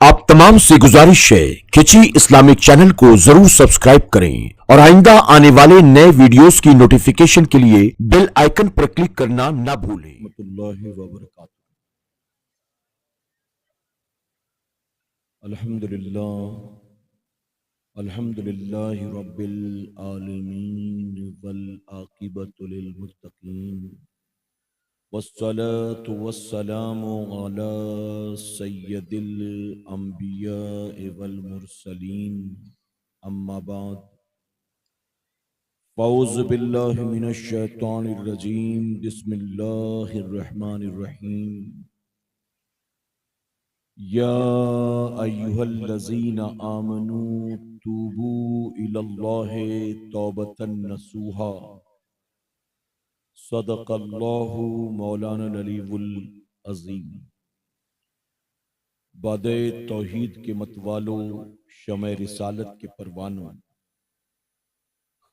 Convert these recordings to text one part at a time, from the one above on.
आप तमाम से गुजारिश है खिची इस्लामिक चैनल को जरूर सब्सक्राइब करें और आइंदा आने वाले नए वीडियोस की नोटिफिकेशन के लिए बेल आइकन पर क्लिक करना ना भूलें। रहमतुल्लाहि व बरकातुहू। अल्हम्दुलिल्लाहि रब्बिल आलमीन वल आक़िबतु लिल मुत्तक़ीन वस्सलातु वस्सलामु अला सय्यदिल अंबिया'i वल मुरसलीन अम्मा बाद फ़ऊज़ु बिल्लाहि मिनश शैतानिर रजीम बिस्मिल्लाहिर रहमानिर रहीम या अय्युहल्लज़ीना आमनू तूबू इलल्लाहि तौबतन नसूहा सदक़ल्लाहु मौलाना अलीयुल अज़ीम। बादे तौहीद के मतवालों, शमे रिसालत के परवानों,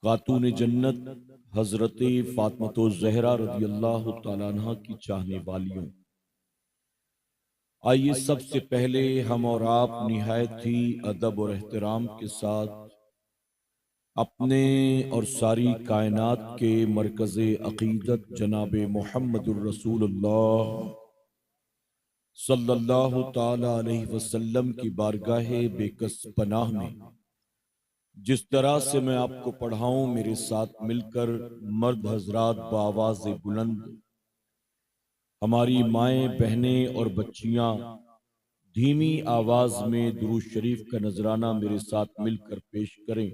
खातून जन्नत हज़रत फ़ातिमा ज़हरा रज़ियल्लाहु तआला अन्हा की चाहने वालियों, आइए सबसे पहले हम और आप निहायत ही अदब और एहतराम के साथ अपने और सारी कायनात के मरकज़े अक़ीदत जनाब मुहम्मदुर रसूलुल्लाह सल्लल्लाहु ताला अलैहि वसल्लम की बारगाहे बेकस पनाह में जिस तरह से मैं आपको पढ़ाऊं, मेरे साथ मिलकर मर्द हजरात बावाज़ बुलंद, हमारी माएँ बहनें और बच्चियां धीमी आवाज में दुरूद शरीफ का नजराना मेरे साथ मिलकर पेश करें।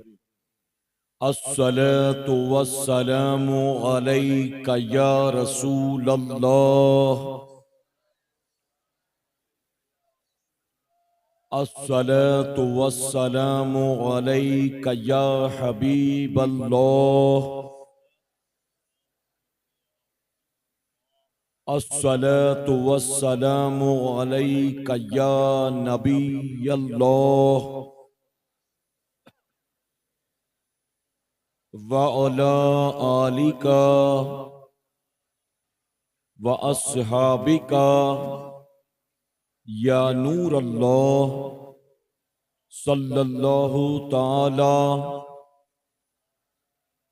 अस्सलातु वस्सलामु अलैका या रसूल अल्लाह, अस्सलातु वस्सलामु अलैका या हबीब अल्लाह, अस्सलातु वस्सलामु अलैका या नबी अल्लाह व अला आलिका व अस्हाबिका या नूर अल्लाह सल्लल्लाहु ताला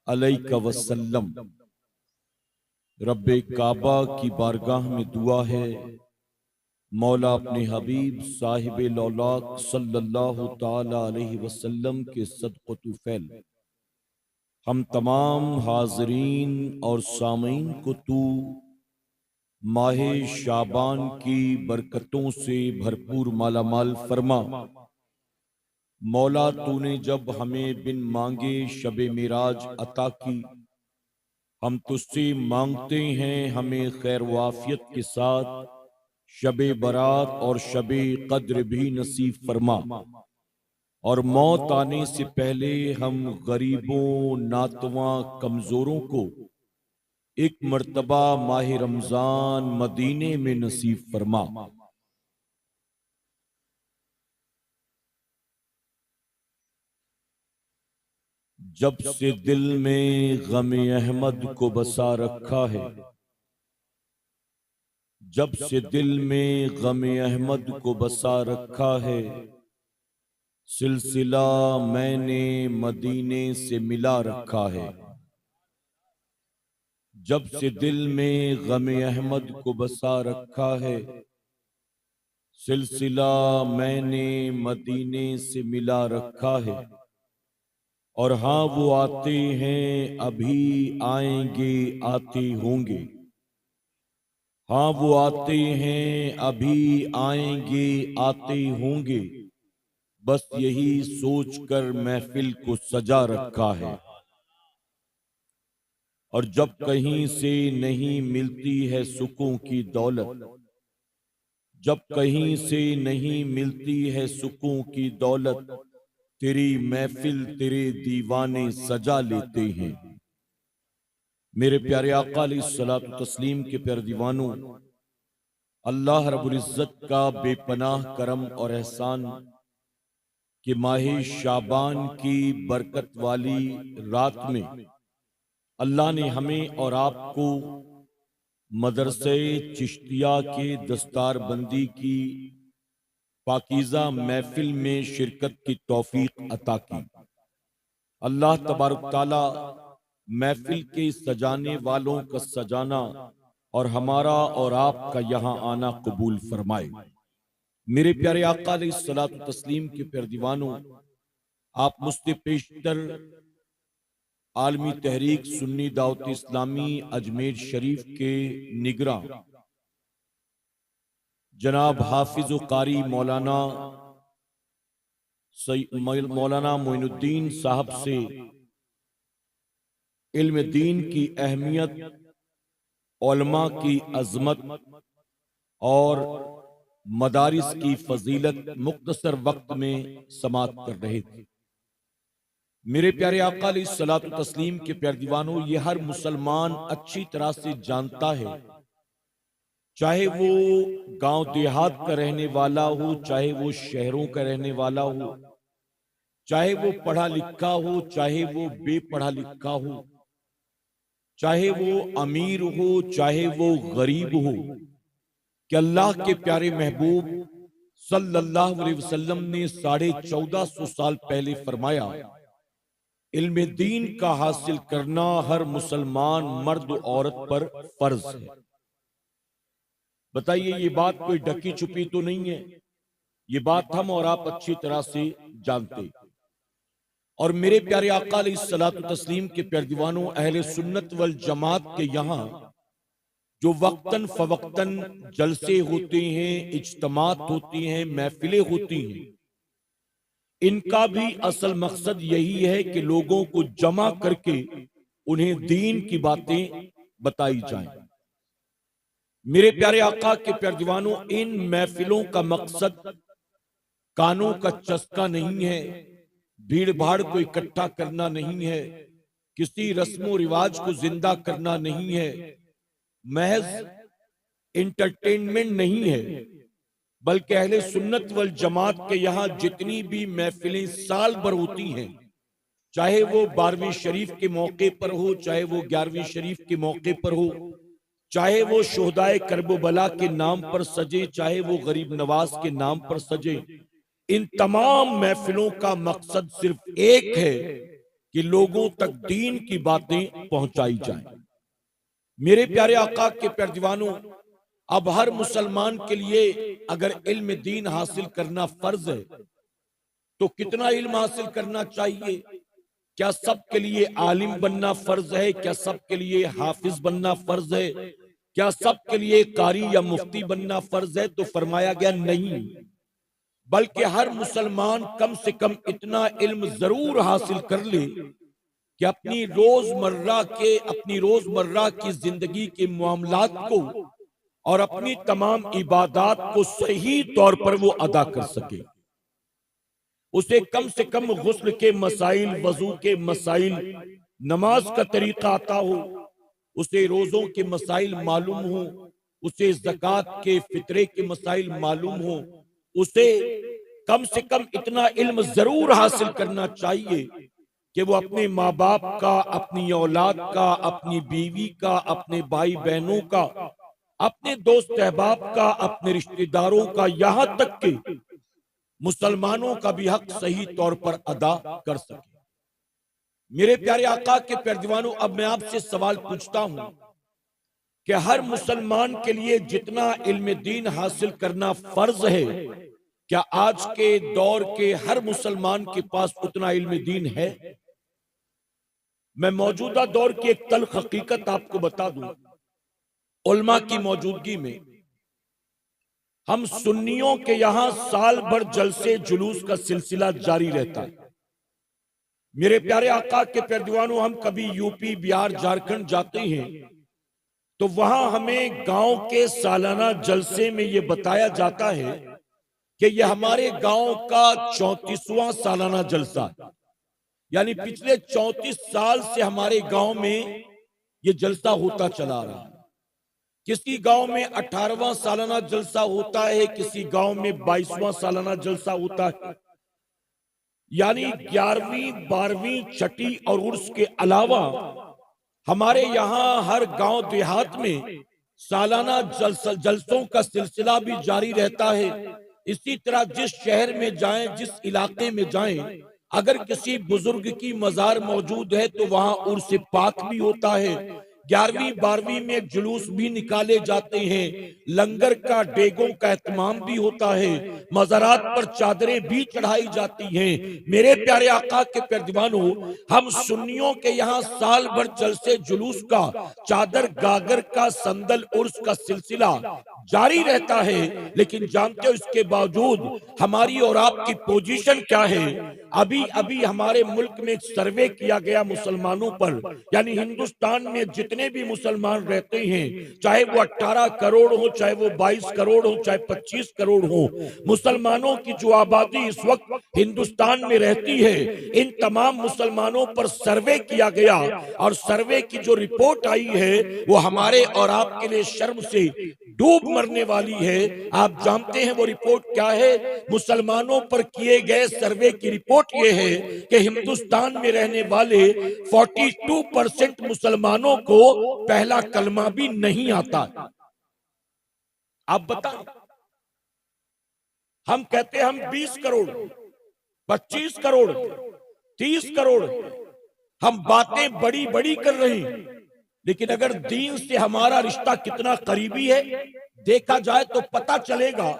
अलैका वसल्लम। रब्बे काबा की बारगाह में दुआ है, मौला अपने हबीब साहिब लौलाक सल्लल्लाहु ताला अलैहि वसल्लम के सदक़ तुफ़ैल हम तमाम हाज़रीन और सामीन को तू माहे शाबान की बरकतों से भरपूर मालामाल फरमा। मौला तूने जब हमें बिन मांगे शबे मिराज अता की, हम तुझसे मांगते हैं हमें खैर वाफियत के साथ शबे बरात और शबे कद्र भी नसीब फरमा। और मौत आने से पहले हम गरीबों, नातवा, कमजोरों को एक मर्तबा माह रमजान मदीने में नसीब फरमा। जब से दिल में गम अहमद को बसा रखा है, जब से दिल में गम अहमद को बसा रखा है, सिलसिला मैंने मदीने से मिला रखा है। जब से दिल में गम अहमद को बसा रखा है, सिलसिला मैंने मदीने से मिला रखा है। और हाँ वो आते हैं अभी आएंगे आते होंगे, हाँ वो आते हैं अभी आएंगे आते होंगे, बस यही सोचकर महफिल को सजा रखा है। और जब कहीं से नहीं मिलती है सुकून की दौलत, जब कहीं से नहीं मिलती है सुकून की दौलत, तेरी महफिल तेरे दीवाने सजा लेते हैं। मेरे प्यारे आका अलैहिस्सलातु तस्लीम के प्यारे दीवानों, अल्लाह रब्बुल इज्जत का बेपनाह करम और एहसान कि माह शाबान की बरकत वाली रात में अल्लाह ने हमें और आपको मदरसे चिश्तिया के दस्तार बंदी की पाकीज़ा महफिल में शिरकत की तौफीक अता की। अल्लाह तबारक ताला महफिल के सजाने वालों का सजाना और हमारा और आपका यहाँ आना कबूल फरमाए। मेरे प्यारे आका अलैहिस्सलातु तस्लीम के प्यारे दीवानों, आप मुझसे पेशतर आलमी तहरीक सुन्नी दावत इस्लामी अजमेर शरीफ के निगरां जनाब हाफिज व कारी मौलाना मोइनुद्दीन साहब से इल्म दीन की अहमियत, उलमा की अजमत और मदारिस की फजीलत मुख्तसर वक्त में समात कर रहे थे। मेरे प्यारे आका अलैहिस्सलातु तस्लीम के प्यारे दीवानों, ये हर मुसलमान अच्छी तरह से जानता है, चाहे वो गांव देहात का रहने वाला हो, चाहे वो शहरों का रहने वाला हो, चाहे वो पढ़ा लिखा हो, चाहे वो बेपढ़ा लिखा हो, चाहे वो अमीर हो, चाहे वो गरीब हो, कि अल्लाह के प्यारे महबूब सल्लल्लाहु अलैहि वसल्लम ने 1450 साल पहले फरमाया, इल्म दीन का हासिल करना हर मुसलमान मर्द औरत पर फर्ज है। बताइए, ये बात कोई ढकी छुपी तो नहीं है, ये बात हम और आप अच्छी तरह से जानते। और मेरे प्यारे आका अलैहिस्सलातु तस्लीम के प्यारे दीवानों, अहले सुन्नत वल जमात के यहाँ जो वक्तन फवक्तन जलसे होते हैं, इज्तमात होती हैं, महफिलें होती हैं, इनका भी असल मकसद यही है कि लोगों को जमा करके उन्हें दीन की बातें बताई जाएं। मेरे प्यारे आका के प्यारे दीवानों, इन महफिलों का मकसद कानों का चस्का नहीं है, भीड़ भाड़ को इकट्ठा करना नहीं है, किसी रस्मो रिवाज को जिंदा करना नहीं है, महज इंटरटेनमेंट नहीं है, बल्कि अहले सुन्नत वल जमात के यहाँ जितनी भी महफिलें साल भर होती हैं, चाहे वो 12वीं शरीफ के मौके पर हो, चाहे वो 11वीं शरीफ के मौके पर हो, चाहे वो शोहदाए करबला के नाम पर सजे, चाहे वो गरीब नवाज के नाम पर सजे, इन तमाम महफिलों का मकसद सिर्फ एक है कि लोगों तक दीन की बातें पहुंचाई जाएं। मेरे प्यारे आका के प्यारे दीवानों, अब हर मुसलमान के लिए अगर इल्म दीन हासिल करना फर्ज है, तो कितना इल्म हासिल करना चाहिए? क्या सबके लिए आलिम बनना फर्ज है? क्या सबके लिए हाफिज बनना फर्ज है? क्या सबके लिए कारी या मुफ्ती बनना फर्ज है? तो फरमाया गया नहीं, बल्कि हर मुसलमान कम से कम इतना इल्म जरूर हासिल कर ले कि अपनी रोजमर्रा की जिंदगी के मामलात को और अपनी तमाम इबादात को सही तौर पर वो अदा कर सके। उसे कम से कम गुस्ल के मसाइल, वजू के मसाइल, नमाज का तरीका आता हो, उसे रोजों के मसाइल मालूम हो, उसे ज़कात के फितरे के मसाइल मालूम हो, उसे कम से कम इतना इल्म जरूर हासिल करना चाहिए कि वो अपने माँ बाप का, अपनी औलाद का, अपनी बीवी का, अपने भाई बहनों का, अपने दोस्त अहबाब का, अपने रिश्तेदारों का, यहां तक कि मुसलमानों का भी हक सही तौर पर अदा कर सके। मेरे प्यारे आका के प्यारे दीवानों, अब मैं आपसे सवाल पूछता हूं कि हर मुसलमान के लिए जितना इल्म दीन हासिल करना फर्ज है, क्या आज के दौर के हर मुसलमान के पास उतना इल्म दीन है? मैं मौजूदा दौर की एक तल्ख हकीकत आपको बता दूं। उलमा की मौजूदगी में हम सुन्नियों के यहां साल भर जलसे जुलूस का सिलसिला जारी रहता है। मेरे प्यारे आका के प्यारे दीवानों, हम कभी यूपी, बिहार, झारखंड जाते हैं तो वहां हमें गांव के सालाना जलसे में यह बताया जाता है कि यह हमारे गांव का 34वां सालाना जलसा है। यानी पिछले 34 साल से हमारे गांव में यह जलसा होता चला रहा है। किसी गांव में 18वां सालाना जलसा होता है, किसी गांव में 22वां सालाना जलसा होता है। यानी 11वीं, 12वीं, छठी और उर्स के अलावा हमारे यहाँ हर गांव देहात में सालाना जलसों का सिलसिला भी जारी रहता है। इसी तरह जिस शहर में जाएं, जिस इलाके में जाएं, अगर किसी बुजुर्ग की मजार मौजूद है तो वहां उर्स पाक भी होता है। 11वीं 12वीं में एक जुलूस भी निकाले जाते हैं, लंगर का डेगों का एहतमाम भी होता है, मज़ारात पर चादरें भी चढ़ाई जाती हैं। मेरे प्यारे आका के प्यारे दीवानों, हम सुन्नियों के यहाँ साल भर जलसे जुलूस का, चादर गागर का, संदल उर्स का सिलसिला जारी रहता है, लेकिन जानते हो इसके बावजूद हमारी और आपकी पोजीशन क्या है। अभी अभी हमारे मुल्क में एक सर्वे किया गया मुसलमानों पर, यानी हिंदुस्तान में जितने भी मुसलमान रहते हैं, चाहे वो 18 करोड़ हो, चाहे वो 22 करोड़ हो, चाहे 25 करोड़ हो, मुसलमानों की जो आबादी इस वक्त हिंदुस्तान में रहती है, इन तमाम मुसलमानों पर सर्वे किया गया और सर्वे की जो रिपोर्ट आई है वो हमारे और आपके लिए शर्म से डूब मरने वाली है। आप जानते हैं वो रिपोर्ट क्या है? मुसलमानों पर किए गए सर्वे की रिपोर्ट ये है कि हिंदुस्तान में रहने वाले 42% मुसलमानों को पहला कलमा भी नहीं आता। आप बताएं, हम कहते हैं हम 20 करोड़, 25 करोड़, 30 करोड़, हम बातें बड़ी बड़ी कर रहे हैं, लेकिन अगर दीन से हमारा रिश्ता कितना करीबी है देखा जाए तो पता चलेगा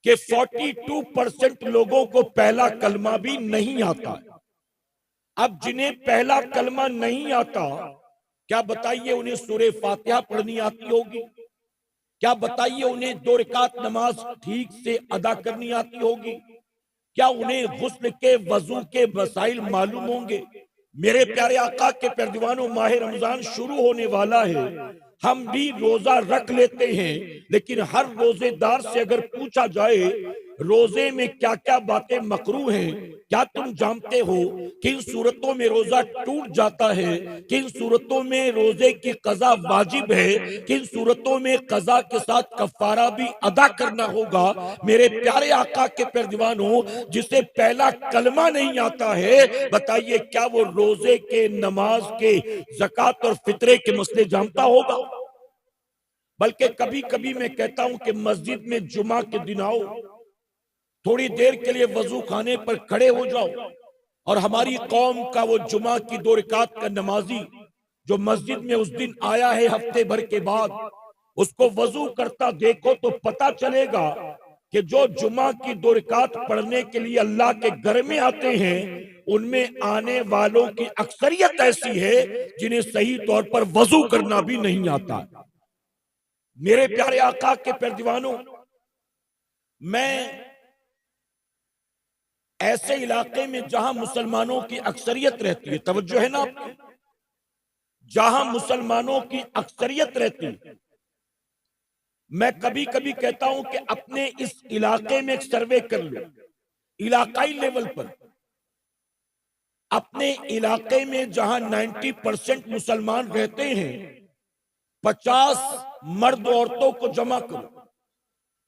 कि 42% लोगों को पहला कलमा भी नहीं आता। अब जिन्हें पहला कलमा नहीं आता, क्या बताइए उन्हें सूरे फातिहा पढ़नी आती होगी? क्या बताइए उन्हें 2 रकात नमाज ठीक से अदा करनी आती होगी? क्या उन्हें गुस्ल के, वजू के मसाइल मालूम होंगे? मेरे प्यारे आका के प्यारे दीवानों, माह रमजान शुरू होने वाला है, हम भी रोजा रख लेते हैं, लेकिन हर रोजेदार से अगर पूछा जाए रोजे में क्या क्या बातें मकरूह हैं, क्या तुम जानते हो? किन सूरतों में रोजा टूट जाता है, किन सूरतों में रोजे की कज़ा वाजिब है, किन सूरतों में कज़ा के साथ कफारा भी अदा करना होगा। मेरे प्यारे आका के प्यारे दीवानों, जिसे पहला कलमा नहीं आता है, बताइए क्या वो रोजे के, नमाज के, ज़कात और फितरे के मसले जानता होगा? बल्कि कभी कभी मैं कहता हूं कि मस्जिद में जुमा के दिन आओ, थोड़ी देर के लिए वजू खाने पर खड़े हो जाओ और हमारी कौम का वो जुमा की 2 रकात का नमाजी जो मस्जिद में उस दिन आया है हफ्ते भर के बाद, उसको वजू करता देखो तो पता चलेगा कि जो जुमा की 2 रकात पढ़ने के लिए अल्लाह के घर में आते हैं, उनमें आने वालों की अक्सरियत ऐसी है जिन्हें सही तौर पर वजू करना भी नहीं आता। मेरे प्यारे आका के प्यारे दीवानों, मैं ऐसे इलाके में जहां मुसलमानों की अक्सरियत रहती है, तवज्जो है ना आपकी, जहां मुसलमानों की अक्सरियत रहती है, मैं कभी कभी कहता हूं कि अपने इस इलाके में एक सर्वे कर लो, इलाकाई लेवल पर। अपने इलाके में जहां 90% मुसलमान रहते हैं, 50 मर्द औरतों को जमा करो,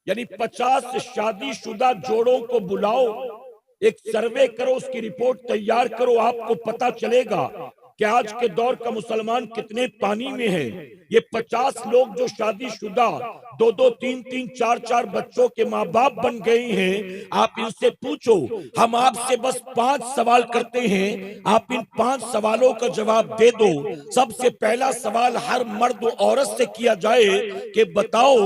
यानी 50 शादीशुदा जोड़ों को बुलाओ, एक सर्वे करो, उसकी रिपोर्ट तैयार करो। आपको पता चलेगा कि आज के दौर का मुसलमान कितने पानी में है। ये 50 लोग जो शादीशुदा 2-2, 3-3, 4-4 बच्चों के माँ बाप बन गए हैं, आप इनसे पूछो। हम आपसे बस 5 सवाल करते हैं, आप इन 5 सवालों का जवाब दे दो। सबसे पहला सवाल हर मर्द औरत से किया जाए कि बताओ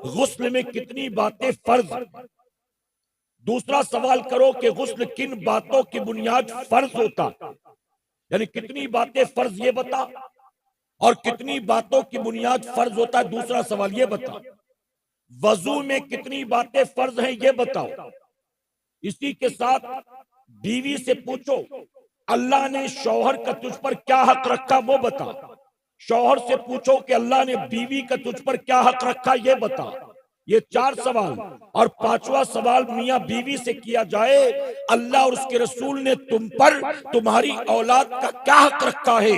गुस्ल में कितनी बातें फर्ज। दूसरा सवाल करो कि गुस्ल किन बातों की बुनियाद फर्ज होता, यानी कितनी बातें फर्ज ये बता, और कितनी बातों की बुनियाद फर्ज होता है। दूसरा सवाल ये बता, वजू में कितनी बातें फर्ज हैं ये बताओ। इसी के साथ बीवी से पूछो अल्लाह ने शौहर का तुझ पर क्या हक रखा वो बता। शौहर से पूछो कि अल्लाह ने बीवी का तुझ पर क्या हक रखा ये बता। ये 4 सवाल। और 5वां सवाल मियां बीवी से किया जाए, अल्लाह और उसके रसूल ने तुम पर तुम्हारी औलाद का क्या हक रखा है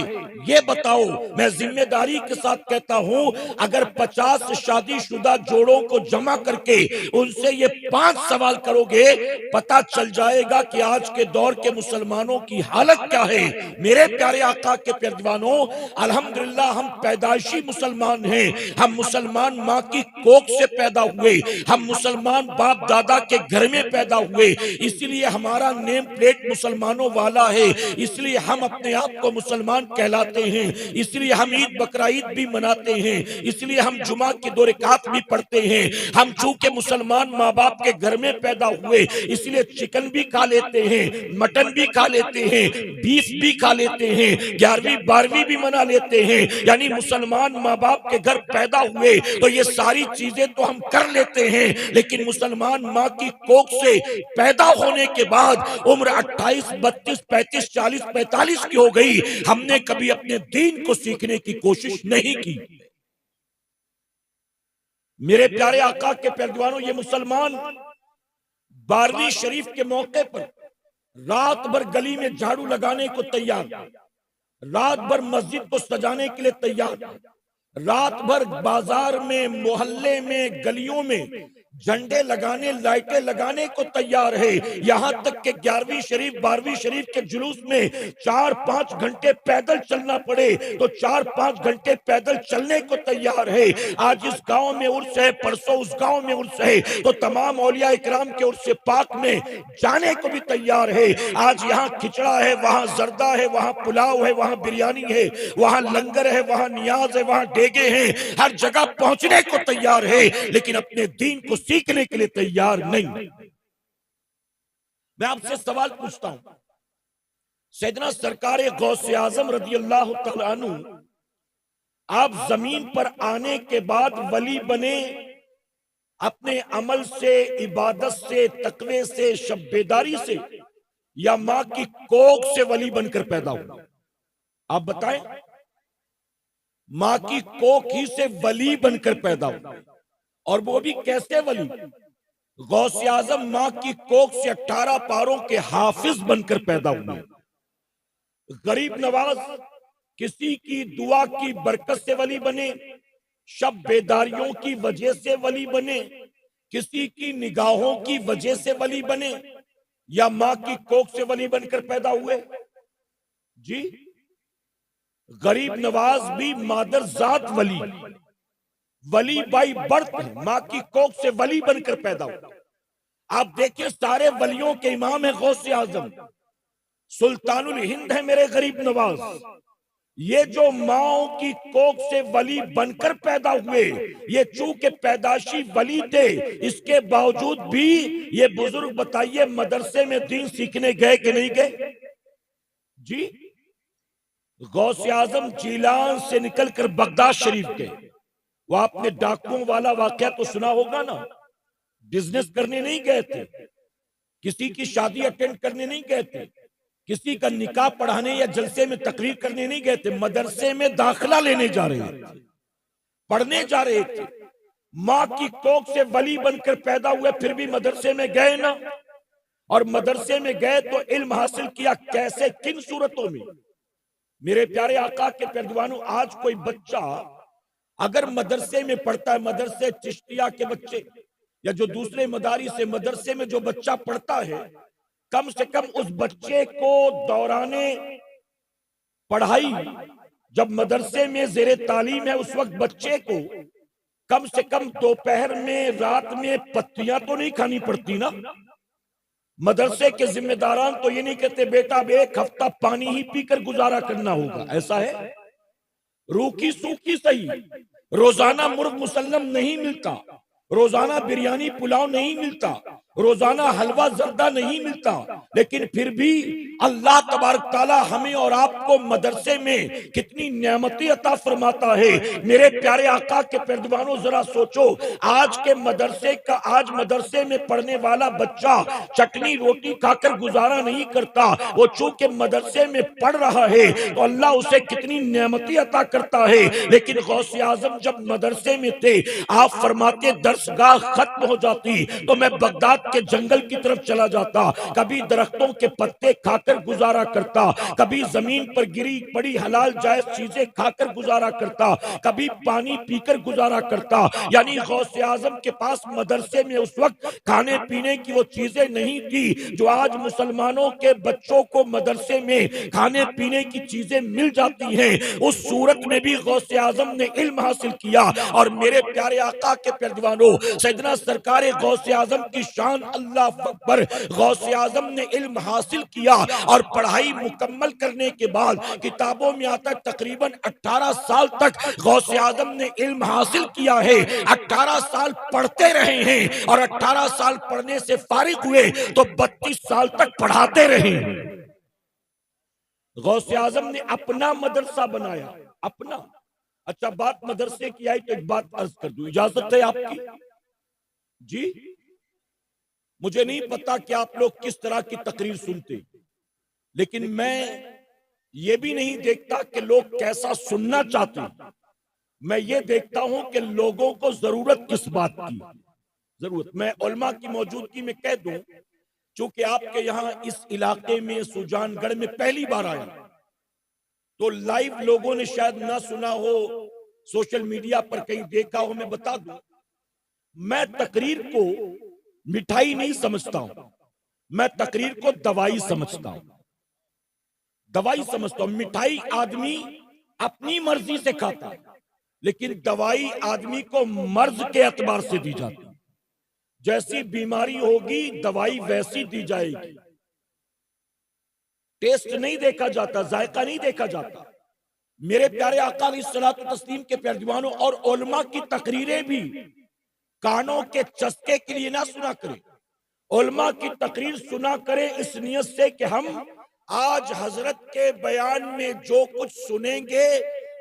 ये बताओ। मैं जिम्मेदारी के साथ कहता हूं, अगर 50 शादीशुदा जोड़ों को जमा करके उनसे ये 5 सवाल करोगे, पता चल जाएगा कि आज के दौर के मुसलमानों की हालत क्या है। मेरे प्यारे आका के प्यारे दीवानों, अल्हम्दुलिल्लाह हम पैदाइशी मुसलमान हैं, हम मुसलमान माँ की कोख से पैदा पैदा हुए, हम मुसलमान बाप दादा के घर में पैदा हुए, इसलिए हमारा नेम प्लेट मुसलमानों वाला है, इसलिए हम अपने आप को मुसलमान कहलाते हैं, इसलिए हम ईद बकरा ईद भी मनाते हैं, इसलिए हम जुमा की 2 रकात भी पढ़ते हैं। हम चूंकि मुसलमान माँ बाप के घर में पैदा हुए, इसलिए चिकन भी खा लेते हैं, मटन भी खा लेते हैं, बीफ भी खा लेते हैं, 11वीं 12वीं भी मना लेते हैं। यानी मुसलमान माँ बाप के घर पैदा हुए तो ये सारी चीजें तो हम कर लेते हैं, लेकिन मुसलमान माँ की कोख से पैदा होने के बाद उम्र 28, 32, 35, 40, 45 की हो गई, हमने कभी अपने दीन को सीखने की कोशिश नहीं की। मेरे प्यारे आका के पैरवानों, ये मुसलमान 12वीं शरीफ के मौके पर रात भर गली में झाड़ू लगाने को तैयार, रात भर मस्जिद को सजाने के लिए तैयार, रात भर बाजार में, मोहल्ले में, गलियों में झंडे लगाने, लाइटें लगाने को तैयार है। यहां तक कि 11वीं शरीफ 12वीं शरीफ के जुलूस में 4-5 घंटे पैदल चलना पड़े तो 4-5 घंटे पैदल चलने को तैयार है। आज इस गांव में उर्स है, परसों उस गांव में उर्स है, तो तमाम औलिया इकराम के उर्स पाक में जाने को भी तैयार है। आज यहाँ खिचड़ा है, वहां जर्दा है, वहां पुलाव है, वहां बिरयानी है, वहां लंगर है, वहां नियाज है, वहां डेगे हैं, हर जगह पहुंचने को तैयार है, लेकिन अपने दीन को सीखने के लिए तैयार नहीं। मैं आपसे सवाल पूछता हूं, सैयदना सरकार गौसे आजम रज़ी अल्लाह तआला अन्हु आप जमीन पर आने के बाद वली बने अपने अमल से, इबादत से, तकवे से, शब्बेदारी से, या मां की कोख से वली बनकर पैदा हुआ? आप बताएं। मां की कोख ही से वली बनकर पैदा हुआ, और वो भी कैसे वली? गौसे आजम मां की कोख से 18 पारों के हाफिज बनकर पैदा हुए। गरीब नवाज किसी की दुआ की बरकत से वली बने, शब बेदारियों की वजह से वली बने, किसी की निगाहों की वजह से वली बने, या मां की कोख से वली बनकर पैदा हुए? जी, गरीब नवाज भी मादर जात वली, वली बाई बर्थ है, मां की कोख से वली बनकर पैदा हुआ। आप देखिए, सारे वलियों के इमाम है गौसे आजम, सुल्तानुल हिंद है मेरे गरीब नवाज। ये जो माओ की कोख से वली बनकर पैदा हुए, ये चूंकि पैदाशी वली थे, इसके बावजूद भी ये बुजुर्ग बताइए मदरसे में दीन सीखने गए कि नहीं गए? जी, गौसे आजम जीलान से निकलकर बगदाद शरीफ गए। वो आपने डाकुओं वाला वाकया तो सुना होगा ना। बिजनेस करने नहीं गए थे, किसी की शादी अटेंड करने नहीं गए थे, किसी का निकाह पढ़ाने या जलसे में तकरीर करने नहीं गए थे, मदरसे में दाखिला लेने जा रहे थे, पढ़ने जा रहे थे। मां की कोख से वली बनकर पैदा हुए, फिर भी मदरसे में गए ना। और मदरसे में गए तो इल्म हासिल किया कैसे, किन सूरतों में? मेरे प्यारे आका के पैरवानों, आज कोई बच्चा अगर मदरसे में पढ़ता है, मदरसे चिश्तिया के बच्चे या जो दूसरे मदारी से मदरसे में जो बच्चा पढ़ता है, कम से कम उस बच्चे को दौराने पढ़ाई, जब मदरसे में जेरे तालीम है, उस वक्त बच्चे को कम से कम दोपहर में, रात में पत्तियां तो नहीं खानी पड़ती ना। मदरसे के जिम्मेदारान तो ये नहीं कहते बेटा अब 1 हफ्ता पानी ही पीकर गुजारा करना होगा, ऐसा है? रूखी सूखी सही, रोजाना मुर्ग मुसल्लम नहीं मिलता, रोजाना बिरयानी पुलाव नहीं मिलता, रोजाना हलवा जर्दा नहीं मिलता, लेकिन फिर भी अल्लाह तबारक ताला हमें और आपको मदरसे में कितनी नेमतें अता फरमाता है। मेरे प्यारे आका के पैरवानों, जरा सोचो, आज के मदरसे का, आज मदरसे में पढ़ने वाला बच्चा चटनी रोटी खाकर गुजारा नहीं करता। वो चूंकि मदरसे में पढ़ रहा है तो अल्लाह उसे कितनी नेमतें अता करता है। लेकिन गौसे आजम जब मदरसे में थे, आप फरमाते दर्सगाह खत्म हो जाती तो मैं बगदाद लद्दाख के जंगल की तरफ चला जाता, कभी दरख्तों के पत्ते खाकर गुजारा करता, कभी जमीन पर गिरी पड़ी हलाल जायज चीजें खाकर गुजारा करता, कभी पानी पीकर गुजारा करता। यानी गौसे आजम के पास मदरसे में उस वक्त खाने पीने की वो चीजें नहीं थी जो आज मुसलमानों के बच्चों को मदरसे में खाने पीने की चीजें मिल जाती हैं। उस सूरत में भी गौसे आजम ने इल्म हासिल किया। और मेरे प्यारे आका के प्यारे दीवानों, सैयदना सरकार गौसे आजम की शान अल्लाह अकबर। गौसे आजम ने इल्म हासिल किया और पढ़ाई मुकम्मल करने के बाद किताबों में आता तकरीबन 18 साल तक गौसे आजम ने इल्म हासिल किया है। 18 साल पढ़ते रहे हैं और 18 साल पढ़ने से फारिग हुए तो 32 साल तक पढ़ाते रहे हैं। गौसे आजम ने अपना मदरसा बनाया, अपना। अच्छा, बात मदरसे की आई तो एक बात अर्ज कर दूं, इजाजत है आपकी? जी, मुझे नहीं पता कि आप लोग किस तरह की तकरीर सुनते, लेकिन मैं ये भी नहीं देखता कि लोग कैसा सुनना चाहते हैं। मैं ये देखता हूं कि लोगों को जरूरत किस बात की जरूरत। मैं उलमा की मौजूदगी में कह दूं, चूंकि आपके यहां इस इलाके में सुजानगढ़ में पहली बार आया तो लाइव लोगों ने शायद ना सुना हो, सोशल मीडिया पर कहीं देखा हो। मैं बता दूं, मैं तकरीर को मिठाई नहीं समझता हूं, मैं तकरीर को दवाई समझता हूं। दवाई समझता हूं। मिठाई आदमी अपनी मर्जी से खाता है, लेकिन दवाई आदमी को मर्ज के एतबार से दी जाती है। जैसी बीमारी होगी दवाई वैसी दी जाएगी। टेस्ट नहीं देखा जाता, जायका नहीं देखा जाता। मेरे प्यारे आका अलैहिस्सलातु तस्लीम के प्यारे दीवानों, और उलमा की तकरीरें भी कानों के चस्के के लिए ना सुना करें। उलमा की तकरीर सुना करें इस नियत से कि हम आज हजरत के बयान में जो कुछ सुनेंगे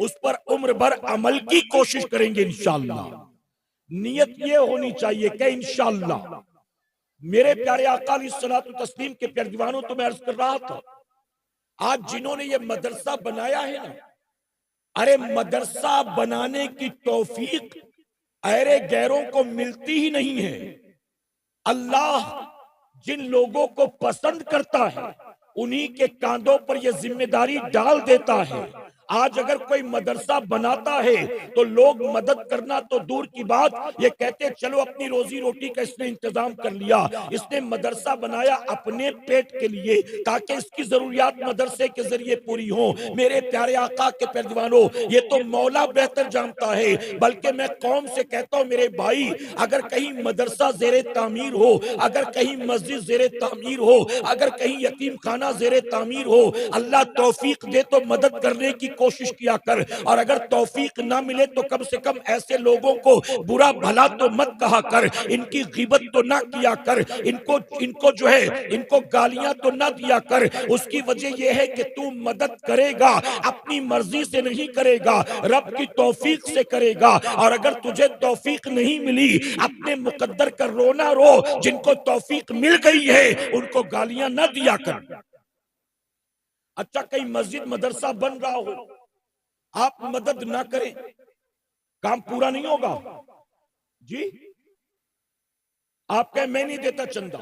उस पर उम्र भर अमल की कोशिश करेंगे इंशाअल्लाह। नियत ये होनी चाहिए कि इंशाअल्लाह। मेरे प्यारे आका अलैहिस्सलातु तस्लीम के प्यारे दीवानों, तो मैं अर्ज कर रहा था, आज जिन्होंने ये मदरसा बनाया है ना, अरे मदरसा बनाने की तौफीक अरे गैरों को मिलती ही नहीं है। अल्लाह जिन लोगों को पसंद करता है उन्हीं के कांधों पर यह जिम्मेदारी डाल देता है। आज अगर कोई मदरसा बनाता है तो लोग मदद करना तो दूर की बात, ये कहते चलो अपनी रोजी रोटी का इसने इंतजाम कर लिया। इसने मदरसा बनाया अपने पेट के लिए ताकि इसकी जरूरियात मदरसे के जरिए पूरी हो। मेरे प्यारे आका के प्यारे दीवानों, ये तो मौला बेहतर जानता है। बल्कि मैं कौम से कहता हूं, मेरे भाई, अगर कहीं मदरसा जेरे तामीर हो, अगर कहीं मस्जिद जेरे तामीर हो, अगर कहीं यतीम खाना जेरे तामीर हो, अल्लाह तौफीक दे तो मदद करने की कोशिश किया कर। और अगर तौफीक ना मिले तो कम से कम ऐसे लोगों को बुरा भला तो मत कहा कर, इनकी गिबत तो ना किया कर, इनको जो है इनको गालियां तो ना दिया कर। उसकी वजह यह है कि तू मदद करेगा अपनी मर्जी से नहीं करेगा, रब की तौफीक से करेगा। और अगर तुझे तौफीक नहीं मिली, अपने मुकद्दर का रोना रो। जिनको तौफीक मिल गई है उनको गालियां ना दिया कर। अच्छा, कहीं मस्जिद मदरसा बन रहा हो, आप मदद ना करें, काम पूरा नहीं होगा। जी, आप कहें मैं नहीं देता चंदा,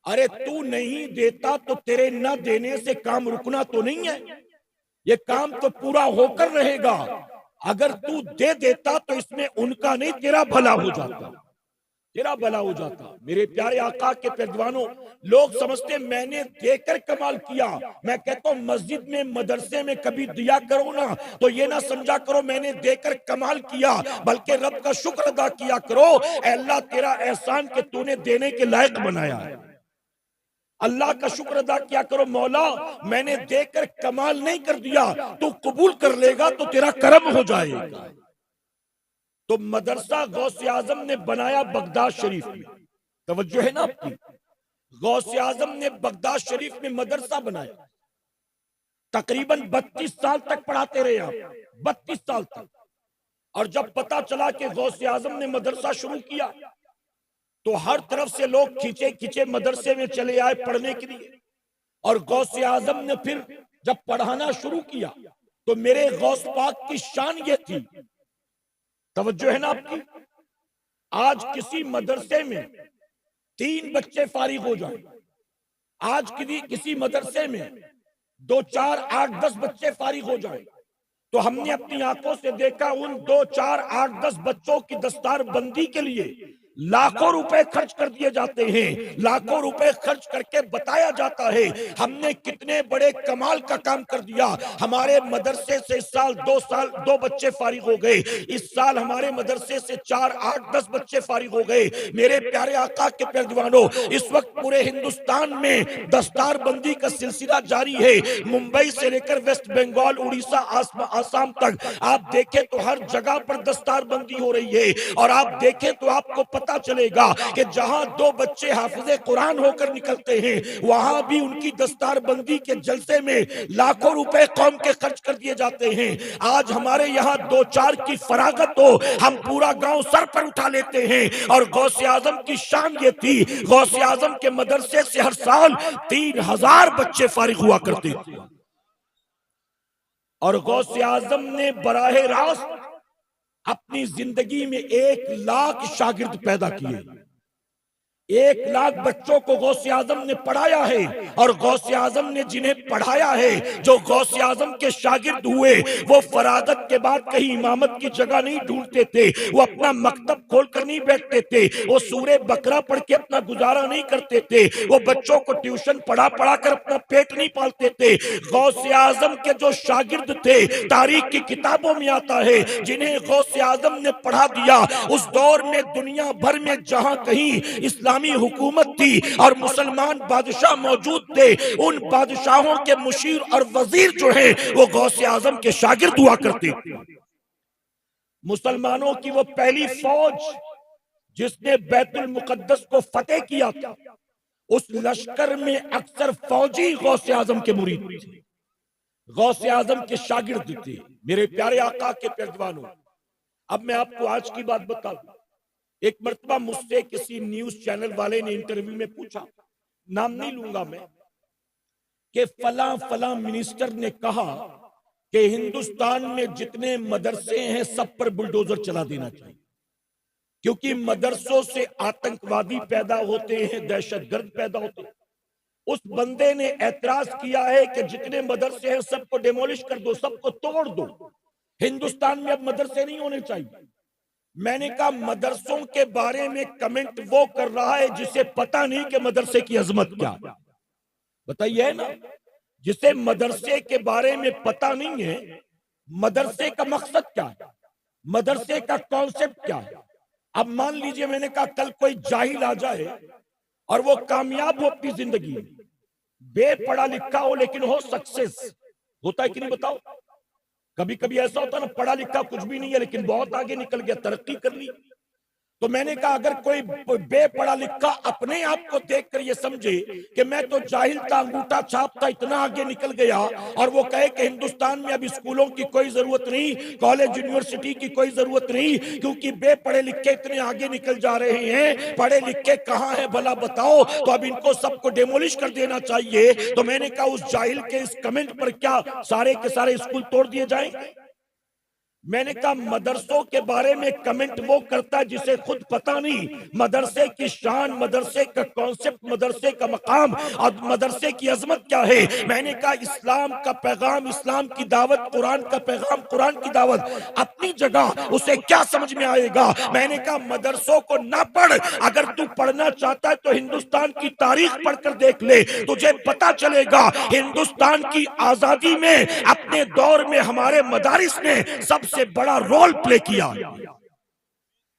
अरे तू नहीं देता तो तेरे ना देने से काम रुकना तो नहीं है, ये काम तो पूरा होकर रहेगा। अगर तू दे देता तो इसमें उनका नहीं तेरा भला हो जाता, तेरा भला हो जाता। मेरे प्यारे आका के पैरवानों, लोग समझते मैंने देकर कमाल किया। मैं कहता हूं मस्जिद में मदरसे में कभी दिया करो ना तो ये ना समझा करो मैंने देकर कमाल किया, बल्कि रब का शुक्र अदा किया करो। अल्लाह तेरा एहसान कि तूने देने के लायक बनाया है। अल्लाह का शुक्र अदा किया करो, मौला मैंने देकर कमाल नहीं कर दिया, तू कबूल कर लेगा तो तेरा करम हो जाएगा। तो मदरसा गौसे आजम ने बनाया बगदाद शरीफ में। तवज्जो है ना आपकी? गौसे आजम ने बगदाद शरीफ में मदरसा बनाया। तकरीबन 32 साल तक पढ़ाते रहे आप, 32 साल तक। और जब पता चला कि गौसे आजम ने मदरसा शुरू किया तो हर तरफ से लोग खींचे खींचे मदरसे में चले आए पढ़ने के लिए। और गौसे आजम ने फिर जब पढ़ाना शुरू किया तो मेरे गौस पाक की शान ये थी, तवज्जो है ना आपकी? आज किसी मदरसे में 3 बच्चे फारिग हो जाए। आज किसी मदरसे में 2, 4, 8, 10 बच्चे फारिग हो जाए तो हमने अपनी आंखों से देखा उन 2, 4, 8, 10 बच्चों की दस्तार बंदी के लिए लाखों रुपए खर्च कर दिए जाते हैं। लाखों रुपए खर्च करके बताया जाता है हमने कितने बड़े कमाल का काम कर दिया। हमारे मदरसे से इस साल 2 बच्चे फारिग हो गए। इस साल हमारे मदरसे से 4, 8, 10 बच्चे फारिग हो गए। मेरे प्यारे आका के प्यारे दीवानों, इस वक्त पूरे हिंदुस्तान में दस्तार बंदी का सिलसिला जारी है। मुंबई से लेकर वेस्ट बंगाल, उड़ीसा, आसाम तक आप देखें तो हर जगह पर दस्तार बंदी हो रही है। और आप देखें तो आपको पता चलेगा कि जहां 2 बच्चे हाफिज़े कुरान होकर निकलते हैं वहां भी उनकी दस्तार बंदी के जलसे में लाखों रुपए कौम के खर्च कर दिए जाते हैं। आज हमारे यहाँ 2-4 की फरागत हो हम पूरा गांव सर पर उठा लेते हैं। और गौसे आजम की शान ये थी, गौसे आजम के मदरसे से हर साल 3000 बच्चे फारिग हुआ करते थे। और गौसे आजम ने बराह रास्त अपनी जिंदगी में 1 लाख शागिर्द पैदा किए। 1 लाख बच्चों को गौसे आजम ने पढ़ाया है। और गौसे आजम ने जिन्हें पढ़ाया है, जो गौसे आजम के शागिर्द हुए, वो फरागत के बाद कहीं इमामत की जगह नहीं ढूंढते थे, वो अपना मकतब खोलकर नहीं बैठते थे, वो सूरे बकरा पढ़ के अपना गुजारा नहीं करते थे, वो बच्चों को ट्यूशन पढ़ा कर अपना पेट नहीं पालते थे। गौसे आजम के जो शागिर्द थे, तारीख की किताबों में आता है, जिन्हें गौसे आजम ने पढ़ा दिया, उस दौर में दुनिया भर में जहां कहीं इस्लामी हुकूमत थी और मुसलमान बादशाह मौजूद थे, उन बादशाहों के मुशीर और वजीर जो है वो गौसे आजम के शागिर्द हुआ करते थे। मुसलमानों की वो पहली फौज जिसने बैतुल मुकद्दस को फतेह किया था, उस लश्कर में अक्सर फौजी गौसे आजम के मुरीद थे, गौसे आजम के शागिर्द थे। मेरे प्यारे आका के प्यारे दीवानों, अब मैं आपको आज की बात बता दूं। एक मर्तबा मुझसे किसी न्यूज चैनल वाले ने इंटरव्यू में पूछा, नाम नहीं लूंगा मैं, कि फला मिनिस्टर ने कहा कि हिंदुस्तान में जितने मदरसे हैं सब पर बुलडोजर चला देना चाहिए, क्योंकि मदरसों से आतंकवादी पैदा होते हैं, दहशतगर्द पैदा होते हैं। उस बंदे ने एतराज किया है कि जितने मदरसे हैं सबको डेमोलिश कर दो, सबको तोड़ दो, हिंदुस्तान में अब मदरसे नहीं होने चाहिए। मैंने कहा मदरसों के बारे में कमेंट वो कर रहा है जिसे पता नहीं कि मदरसे की अजमत क्या है। बताइए ना, जिसे मदरसे के बारे में पता नहीं है, मदरसे का मकसद क्या है, मदरसे का कॉन्सेप्ट क्या है। अब मान लीजिए मैंने कहा कल कोई जाहिल आ जाए और वो कामयाब हो अपनी जिंदगी में, बेपढ़ा लिखा हो लेकिन हो सक्सेस, होता है कि नहीं बताओ? कभी कभी ऐसा होता है ना, पढ़ा लिखा कुछ भी नहीं है लेकिन बहुत आगे निकल गया, तरक्की कर ली। तो मैंने कहा अगर कोई बेपढ़ा लिखा अपने आप को देखकर ये समझे कि मैं तो जाहिल था, अंगूठा छाप था, इतना आगे निकल गया, और वो कहे कि हिंदुस्तान में अब स्कूलों की कोई जरूरत नहीं, कॉलेज यूनिवर्सिटी की कोई जरूरत नहीं, क्योंकि बेपढ़े लिखे इतने आगे निकल जा रहे हैं, पढ़े लिखे कहाँ है भला बताओ, तो अब इनको सबको डेमोलिश कर देना चाहिए। तो मैंने कहा उस जाहिल के इस कमेंट पर क्या सारे के सारे स्कूल तोड़ दिए जाएंगे? मैंने कहा मदरसों के बारे में कमेंट वो करता है जिसे खुद पता नहीं मदरसे की शान, मदरसे का कॉन्सेप्ट, मदरसे का मकाम और मदरसे की अजमत क्या है। मैंने कहा इस्लाम का पैगाम, इस्लाम की दावत, कुरान का पैगाम, कुरान की दावत अपनी जगह, उसे क्या समझ में आएगा। मैंने कहा मदरसों को ना पढ़, अगर तू पढ़ना चाहता है तो हिंदुस्तान की तारीख पढ़कर देख ले, तुझे पता चलेगा हिंदुस्तान की आजादी में अपने दौर में हमारे मदारिस ने सबसे बड़ा रोल प्ले किया।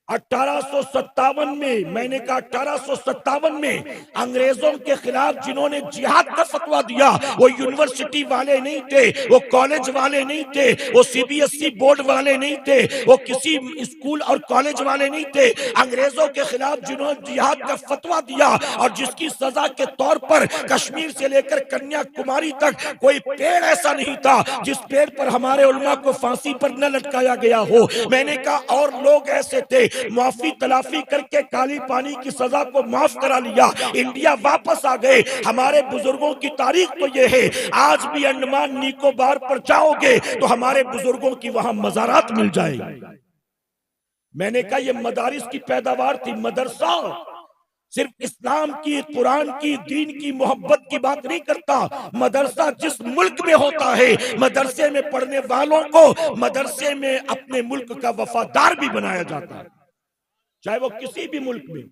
1857 में, मैंने कहा 1857 में अंग्रेजों के खिलाफ जिन्होंने जिहाद का फतवा दिया, वो यूनिवर्सिटी वाले नहीं थे, वो कॉलेज वाले नहीं थे, वो सीबीएसई बोर्ड वाले नहीं थे, वो किसी स्कूल और कॉलेज वाले नहीं थे। अंग्रेजों के खिलाफ जिन्होंने जिहाद का फतवा दिया और जिसकी सजा के तौर पर कश्मीर से लेकर कन्याकुमारी तक कोई पेड़ ऐसा नहीं था जिस पेड़ पर हमारे उलमा को फांसी पर न लटकाया गया हो। मैंने कहा और लोग ऐसे थे, माफी तलाफी करके काली पानी की सजा को माफ करा लिया, इंडिया वापस आ गए। हमारे बुजुर्गों की तारीख तो ये है, आज भी अंडमान निकोबार पर जाओगे तो हमारे बुजुर्गों की वहां मजारात मिल जाएगी। मैंने कहा ये मदारिस की पैदावार थी। मदरसा सिर्फ इस्लाम की, कुरान की, दीन की मोहब्बत की बात नहीं करता। मदरसा जिस मुल्क में होता है, मदरसे में पढ़ने वालों को मदरसे में अपने मुल्क का वफादार भी बनाया जाता है, चाहे वो किसी भी मुल्क में।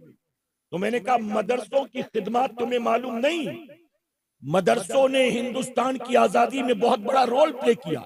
तो मैंने कहा मदरसों की खिदमत तुम्हें मालूम नहीं, मदरसों ने हिंदुस्तान की आजादी में बहुत बड़ा रोल प्ले किया।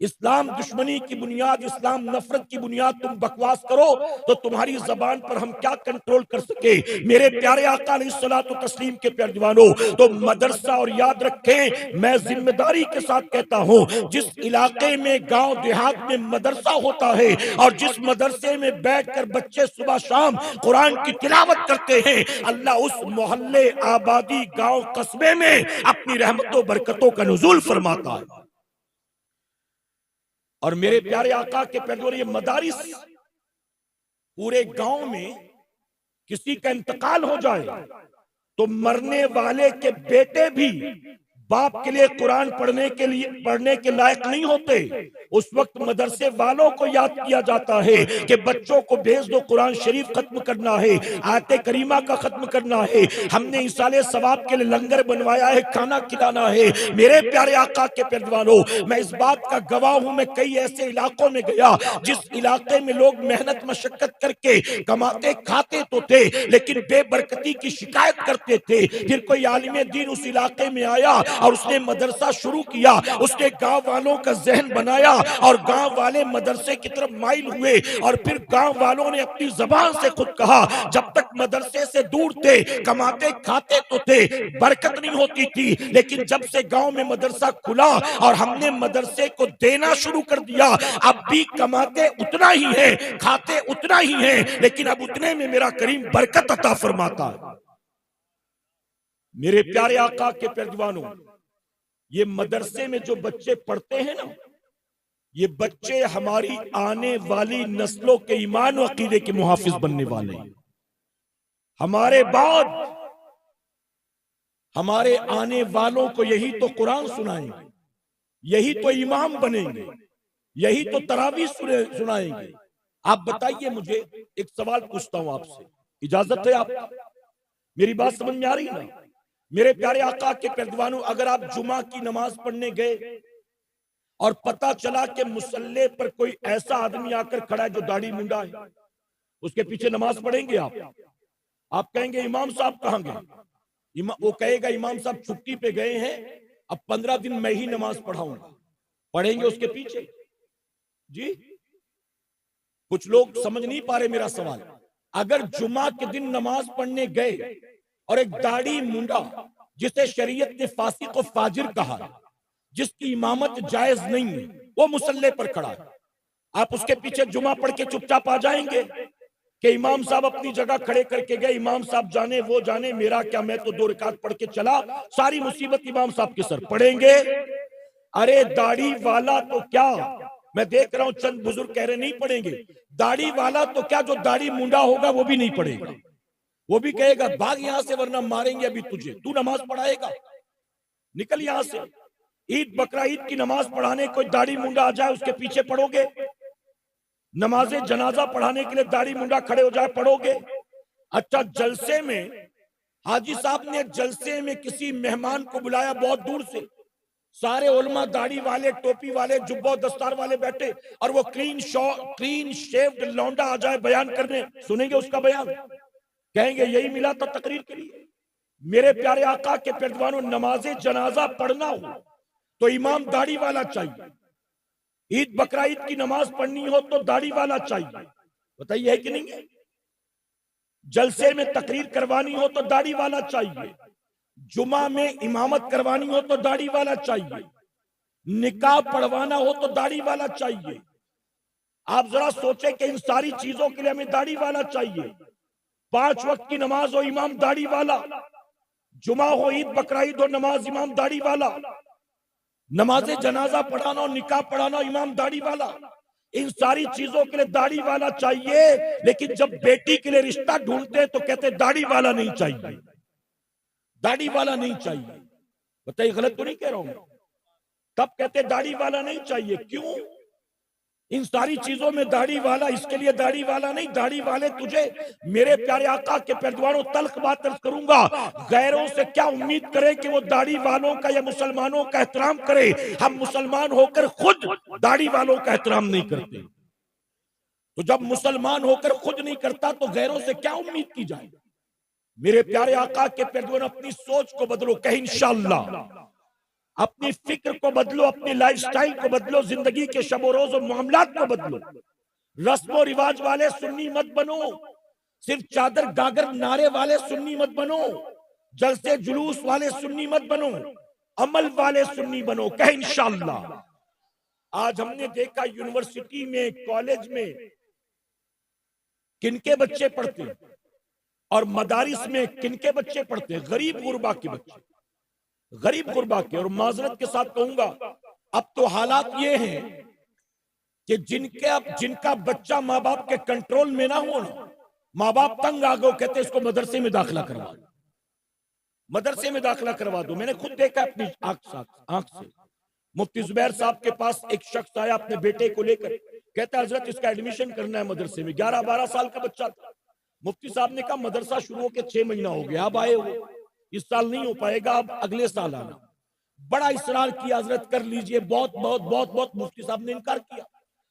इस्लाम दुश्मनी की बुनियाद, इस्लाम नफरत की बुनियाद तुम बकवास करो तो तुम्हारी जबान पर हम क्या कंट्रोल कर सके मेरे प्यारे आका अलैहिस्सलातु तस्लीम के प्यारे दीवानों। तो मदरसा, और याद रखें मैं जिम्मेदारी के साथ कहता हूं, जिस इलाके में गांव देहात में मदरसा होता है और जिस मदरसे में बैठकर बच्चे सुबह शाम कुरान की तिलावत करते हैं, अल्लाह उस मोहल्ले, आबादी, गांव, कस्बे में अपनी रहमतों बरकतों का नुज़ूल फरमाता है। और मेरे प्यारे आका के पैगंबर, ये मदारिस, पूरे गांव में किसी का इंतकाल हो जाए तो मरने वाले के बेटे भी बाप के लिए कुरान पढ़ने के लायक नहीं होते। उस वक्त मदरसे वालों को याद किया जाता है कि बच्चों को भेज दो, कुरान शरीफ खत्म करना है, आयत करीमा का खत्म करना है, हमने इसाले सवाब के लिए लंगर बनवाया है, खाना खिलाना है। मेरे प्यारे आका के पैरवानों, मैं इस बात का गवाह हूं। मैं कई ऐसे इलाकों में गया जिस इलाके में लोग मेहनत मशक्कत करके कमाते खाते तो थे, लेकिन बेबरकती की शिकायत करते थे। फिर कोई आलिम दीन उस इलाके में आया और उसने मदरसा शुरू किया, उसने गांव वालों का जहन बनाया और गांव वाले मदरसे की तरफ माइल हुए। और फिर गांव वालों ने अपनी जबान से खुद कहा, जब तक मदरसे से दूर थे, कमाते खाते तो थे, बरकत नहीं होती थी, लेकिन जब से गांव में मदरसा खुला और हमने मदरसे को देना शुरू कर दिया, अब भी कमाते उतना ही है, खाते उतना ही है, लेकिन अब उतने में मेरा करीम बरकत अता फरमाता है। मेरे प्यारे आका के प्यारे दीवानों, ये मदरसे में जो बच्चे पढ़ते हैं ना, ये बच्चे हमारी आने वाली नस्लों के ईमान और अकीदे के मुहाफिज बनने वाले हैं। हमारे बाद हमारे आने वालों को यही तो कुरान सुनाएंगे, यही तो इमाम बनेंगे, यही तो तरावी सुनाएंगे। आप बताइए, मुझे एक सवाल पूछता हूं आपसे, इजाजत है? आप मेरी बात समझ में आ रही है ना? मेरे प्यारे आका के पैरवानों, अगर आप जुमा की नमाज पढ़ने गए और पता चला कि मुसल्ले पर कोई ऐसा आदमी आकर खड़ा है जो दाढ़ी मुंडा है, उसके पीछे नमाज पढ़ेंगे आप कहेंगे इमाम साहब कहां गए? वो कहेगा इमाम साहब छुट्टी पे गए हैं, अब 15 दिन मैं ही नमाज पढ़ाऊंगा। पढ़ेंगे उसके पीछे? जी, कुछ लोग समझ नहीं पा रहे मेरा सवाल। अगर जुमा के दिन नमाज पढ़ने गए और एक दाढ़ी मुंडा, जिसे शरीयत ने फासिक और फाजिर कहा, जिसकी इमामत जायज नहीं है, वो मुसल्ले पर खड़ा है, आप उसके पीछे जुमा पढ़ के चुपचाप आ जाएंगे कि इमाम साहब अपनी जगह खड़े करके गए, इमाम साहब जाने वो जाने, मेरा क्या, मैं तो 2 रकात पढ़ के चला, सारी मुसीबत इमाम साहब के सर? पढ़ेंगे? अरे दाढ़ी वाला तो क्या, मैं देख रहा हूं चंद बुजुर्ग कह रहे नहीं पढ़ेंगे। दाढ़ी वाला तो क्या, जो दाढ़ी मुंडा होगा वो भी नहीं पढ़ेगा, वो भी कहेगा भाग यहां से वरना मारेंगे अभी तुझे, तू नमाज पढ़ाएगा, निकल यहां से। ईद बकरा ईद की नमाज पढ़ाने कोई दाढ़ी मुंडा आ जाए, उसके पीछे पढ़ोगे? नमाजे जनाजा पढ़ाने के लिए दाढ़ी मुंडा खड़े हो जाए, पढ़ोगे? अच्छा, जलसे में हाजी साहब ने जलसे में किसी मेहमान को बुलाया बहुत दूर से, सारे उलमा दाढ़ी वाले, टोपी वाले, जुब्बा दस्तार वाले बैठे, और वो क्लीन शेव्ड लौंडा आ जाए बयान करने, सुनेंगे उसका बयान? कहेंगे यही मिला था तकरीर के लिए। मेरे प्यारे आका के पैरवानों, नमाजे जनाजा पढ़ना हो तो इमाम दाढ़ी वाला चाहिए, ईद बकरा ईद की नमाज पढ़नी हो तो दाढ़ी वाला चाहिए, बताइए है कि नहीं है? जलसे में तकरीर करवानी हो तो दाढ़ी वाला चाहिए, जुमा में इमामत करवानी हो तो दाढ़ी वाला चाहिए, निकाह पढ़वाना हो तो दाढ़ी वाला चाहिए। आप जरा सोचें कि इन सारी चीजों के लिए हमें दाढ़ी वाला चाहिए। 5 वक्त की नमाज हो इमाम दाढ़ी वाला, जुमा हो, ईद बकरा ईद हो, नमाज इमाम दाढ़ी वाला, नमाजे जनाजा पढ़ाना हो, निकाह पढ़ाना हो, इमाम दाढ़ी वाला। इन सारी चीजों के लिए दाढ़ी वाला चाहिए, लेकिन जब बेटी के लिए रिश्ता ढूंढते हैं तो कहते दाढ़ी वाला नहीं चाहिए, दाढ़ी वाला नहीं चाहिए। बताइए गलत तो नहीं कह रहा हूं? तब कहते दाढ़ी वाला नहीं चाहिए, क्यों? इन सारी चीजों में दाढ़ी वाला, इसके लिए दाढ़ी वाला नहीं, दाढ़ी वाले तुझे मेरे प्यारे आका के पैरवानों तल्ख बात अर्ज करूंगा, गैरों से क्या उम्मीद करें कि वो दाढ़ी वालों का या मुसलमानों का एहतराम करे। हम मुसलमान होकर खुद दाढ़ी वालों का एहतराम नहीं करते, तो जब मुसलमान होकर खुद नहीं करता तो गैरों से क्या उम्मीद की जाए। मेरे प्यारे आका के पैरवानों, अपनी सोच को बदलो, कहीं इंशाअल्लाह अपनी फिक्र को बदलो, अपनी लाइफस्टाइल को बदलो, जिंदगी के शबो रोज और मामलात को बदलो। रस्मो रिवाज वाले सुन्नी मत बनो, सिर्फ चादर गागर नारे वाले सुन्नी मत बनो, जलसे जुलूस वाले सुन्नी मत बनो, अमल वाले सुन्नी बनो, कहे इंशाअल्लाह। आज हमने देखा यूनिवर्सिटी में, कॉलेज में किनके बच्चे पढ़ते हैं और मदारिस में किनके बच्चे पढ़ते हैं, गरीब गुरबा के बच्चे, गरीब गुरबा के। और माजरत के साथ कहूंगा, अब तो हालात ये हैं कि जिनका बच्चा माँ बाप के कंट्रोल में ना हो ना, माँ बाप तंग आ गए, कहते इसको मदरसे में दाखिला करवा दो, मदरसे में दाखिला करवा दो। मैंने खुद देखा अपनी आंख से। मुफ्ती जुबैर साहब के पास एक शख्स आया अपने बेटे को लेकर, कहता हजरत इसका एडमिशन करना है मदरसे में। 11-12 साल का बच्चा था। मुफ्ती साहब ने कहा मदरसा शुरू होकर 6 महीना हो गया, अब आए हो, इस साल नहीं हो पाएगा, अब अगले साल आना। बड़ा इसरार किया, हजरत कर लीजिए, बहुत बहुत बहुत बहुत। मुफ्ती साहब ने इनकार किया।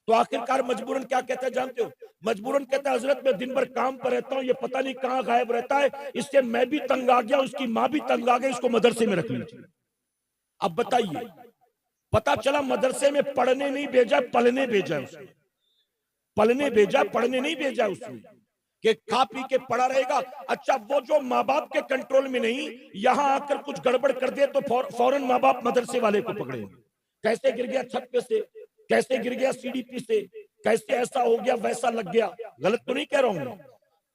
तो आखिरकार मजबूरन क्या कहता है जानते हो? मजबूरन कहता है हजरत मैं दिन भर काम पर रहता हूँ, ये पता नहीं कहाँ गायब रहता है, इससे मैं भी तंग आ गया, उसकी माँ भी तंग आ गई, इसको मदरसे में रख लीजिए। अब बताइए, पता चला मदरसे में पढ़ने नहीं भेजा, पलने भेजा उसने, पलने भेजा, पढ़ने नहीं भेजा उसने, कि खा पी के पड़ा रहेगा। अच्छा, वो जो माँ बाप के कंट्रोल में नहीं, यहां आकर कुछ गड़बड़ कर दे तो फौरन माँ बाप मदरसे वाले को पकड़ेंगे। कैसे गिर गया छत पे से, कैसे गिर गया सीढ़ी पे से, कैसे ऐसा हो गया, वैसा लग गया। गलत तो नहीं कह रहा हूं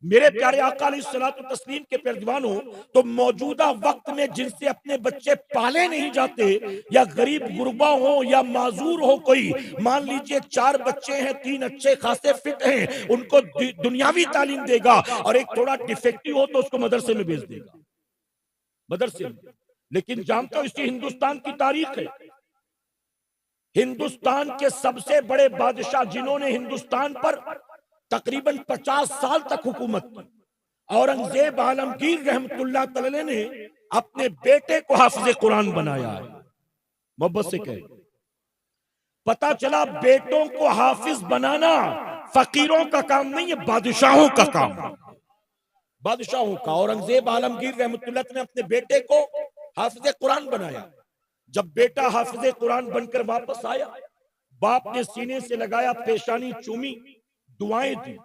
मेरे प्यारे आका अलैहिस्सलातु तस्लीम के पैरवानों। तो मौजूदा वक्त में जिनसे अपने बच्चे पाले नहीं जाते, या गरीब गुरबा हो या माजूर हो कोई, मान लीजिए 4 बच्चे हैं, 3 अच्छे खासे फिट हैं, उनको दुनियावी तालीम देगा, और एक थोड़ा डिफेक्टिव हो तो उसको मदरसे में भेज देगा, मदरसे में। लेकिन जानते हो इसी हिंदुस्तान की तारीख है, हिंदुस्तान के सबसे बड़े बादशाह जिन्होंने हिंदुस्तान पर तकरीबन 50 साल तक हुकूमत की, औरंगजेब आलमगीर रहमतुल्लाह तआला ने अपने बेटे को हाफिज कुरान बनाया है। मोहब्बत से कहे, पता चला बेटों को हाफिज बनाना फकीरों का काम नहीं है, बादशाहों का काम है, बादशाहों का। औरंगजेब आलमगीर रहमतुल्लाह ने अपने बेटे को हाफिज कुरान बनाया। जब बेटा हाफिज कुरान बनकर वापस आया, बाप ने सीने से लगाया, पेशानी चूमी, दुआएं दी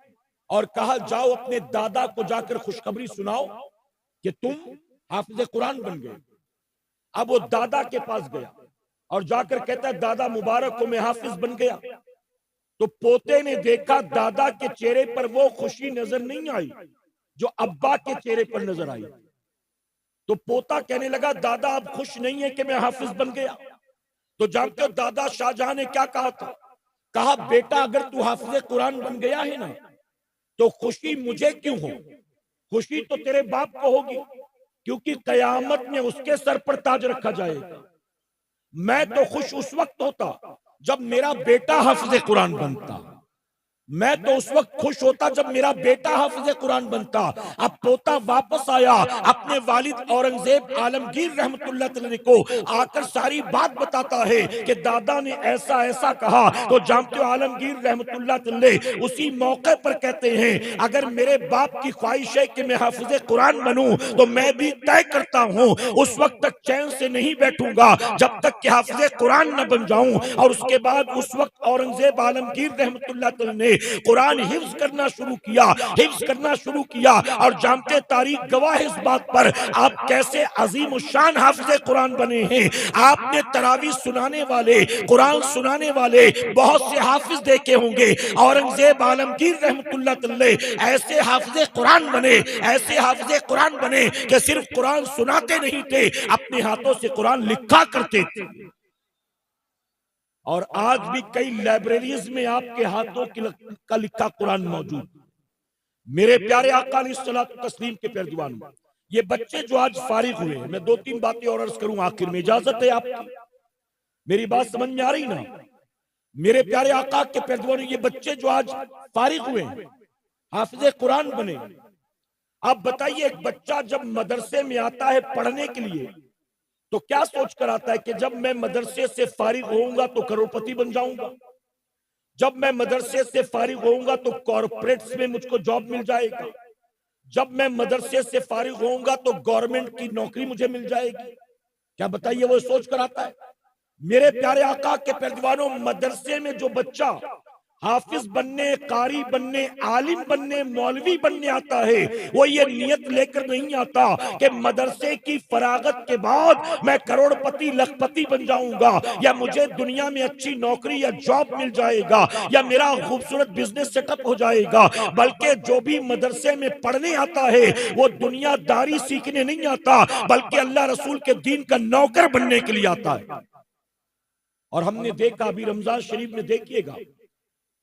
और कहा जाओ अपने दादा को जाकर खुशखबरी सुनाओ कि तुम हाफिज कुरान बन गए। अब वो दादा के पास गया और जाकर कहता है दादा मुबारक को मैं हाफिज बन गया। तो पोते ने देखा दादा के चेहरे पर वो खुशी नजर नहीं आई जो अब्बा के चेहरे पर नजर आई। तो पोता कहने लगा दादा अब खुश नहीं है कि मैं हाफिज बन गया। तो जानते हो दादा शाहजहां ने क्या कहा था? कहा बेटा अगर तू हाफिज कुरान बन गया है ना, तो खुशी मुझे क्यों हो, खुशी तो तेरे बाप को होगी, क्योंकि कयामत में उसके सर पर ताज रखा जाएगा। मैं तो खुश उस वक्त होता जब मेरा बेटा हाफिज कुरान बनता, मैं तो उस वक्त खुश होता जब मेरा बेटा हाफिज कुरान बनता। अब पोता वापस आया, अपने वालिद औरंगजेब आलमगीर रहमतुल्लाह अलैह को आकर सारी बात बताता है कि दादा ने ऐसा ऐसा कहा। तो जानते हो आलमगीर रहमतुल्लाह अलैह उसी मौके पर कहते हैं अगर मेरे बाप की ख्वाहिश है कि मैं हाफिज कुरान बनूं तो मैं भी तय करता हूं उस वक्त तक चैन से नहीं बैठूंगा जब तक कि हाफिज कुरान न बन जाऊं। और उसके बाद उस वक्त औरंगजेब आलमगीर रहमतुल्लाह अलैह ने कुरान हिफ्ज करना शुरू किया, हिफ्ज करना शुरू किया। और जानते तारीख गवाह इस बात पर आप कैसे अजीम शान हाफिज कुरान बने हैं। आपने तरावी सुनाने वाले, कुरान सुनाने वाले बहुत से हाफिज देखे होंगे। औरंगजेब आलमगीर रहमतुल्लाह अलैह ऐसे हाफिज कुरान बने, ऐसे हाफिज कुरान बने कि सिर्फ कुरान सुनाते नहीं थे, अपने हाथों से कुरान लिखा करते थे। और आज भी कई लाइब्रेरीज में आपके हाथों का लिखा कुरान मौजूद। मेरे प्यारे आका अलैहिस्सलातु तस्लीम के पैरवान, ये बच्चे जो आज फारिग हुए, मैं 2-3 बातें और अर्ज करूं आखिर में, इजाजत है आपकी? मेरी बात समझ में आ रही ना? मेरे प्यारे आका के पैरवानों, ये बच्चे जो आज फारिग हुए हैं, हाफिज कुरान बने, आप बताइए एक बच्चा जब मदरसे में आता है पढ़ने के लिए तो क्या सोच कर आता है कि जब मैं मदरसे से फारिग होऊंगा तो करोड़पति बन जाऊंगा, जब मैं मदरसे से फारिग होऊंगा तो कॉरपोरेट्स में मुझको जॉब मिल जाएगा, जब मैं मदरसे से फारिग होऊंगा तो गवर्नमेंट की नौकरी मुझे मिल जाएगी। क्या बताइए वो सोच कर आता है? मेरे प्यारे आका के पैरवानों, मदरसे में जो बच्चा हाफिज बनने, कारी बनने, आलिम बनने, मौलवी बनने आता है, वो ये नियत लेकर नहीं आता कि मदरसे की फरागत के बाद मैं करोड़पति लखपति बन जाऊंगा, या मुझे दुनिया में अच्छी नौकरी या जॉब मिल जाएगा, या मेरा खूबसूरत बिजनेस सेटअप हो जाएगा। बल्कि जो भी मदरसे में पढ़ने आता है वो दुनियादारी सीखने नहीं आता, बल्कि अल्लाह रसूल के दीन का नौकर बनने के लिए आता है। और हमने देखा अभी रमजान शरीफ में, देखिएगा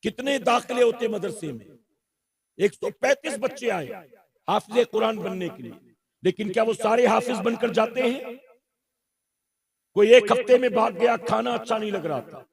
कितने दाखिले होते मदरसे में, 135 बच्चे आए हाफिज कुरान बनने के लिए, लेकिन क्या वो सारे हाफिज बनकर जाते हैं? कोई एक हफ्ते में भाग गया, खाना अच्छा नहीं लग रहा था,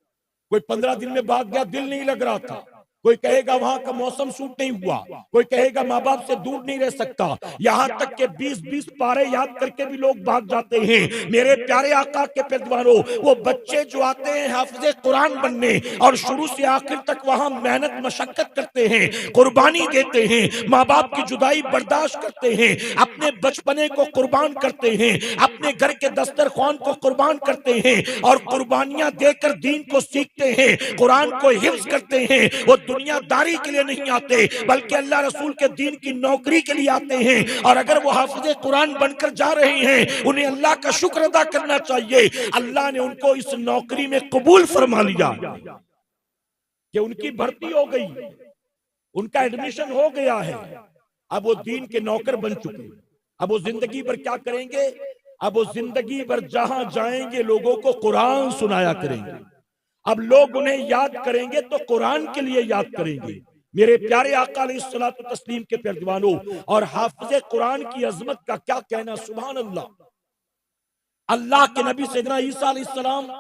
कोई 15 दिन में भाग गया, दिल नहीं लग रहा था, कोई कहेगा वहां का मौसम सूट नहीं हुआ, कोई कहेगा माँ बाप से दूर नहीं रह सकता, यहां तक के 20-20 पारे याद करके भी लोग भाग जाते हैं। मेरे प्यारे आका के पैरवानों, वो बच्चे जो आते हैं हाफिज कुरान बनने और शुरू से आखिर तक वहां मेहनत मशक्कत करते हैं, कुर्बानी देते हैं, माँ बाप की जुदाई बर्दाश्त करते हैं, अपने बचपने को कुर्बान करते हैं, अपने घर के दस्तरखान को कुर्बान करते हैं और कुर्बानियां देकर दीन को सीखते हैं, कुरान को हिफ्ज करते हैं। वो दुनियादारी के लिए नहीं आते, बल्कि अल्लाह रसूल के दीन की नौकरी के लिए आते हैं। और अगर वो हाफिज कुरान बनकर जा रहे हैं, उन्हें अल्लाह का शुक्र अदा करना चाहिए, अल्लाह ने उनको इस नौकरी में कबूल फरमा लिया कि उनकी भर्ती हो गई, उनका एडमिशन हो गया है, अब वो दीन के नौकर बन चुके। अब वो जिंदगी भर क्या करेंगे? अब वो जिंदगी भर जहां जाएंगे लोगों को कुरान सुनाया करेंगे। अब लोग उन्हें याद करेंगे तो कुरान के लिए याद करेंगे। मेरे प्यारे आका अलैहिस्सलातु तस्लीम के पैरवानों, और हाफिज कुरान की अजमत का क्या कहना, सुभान अल्लाह। अल्लाह के नबी सैयदना ईसा अलैहिस्सलाम,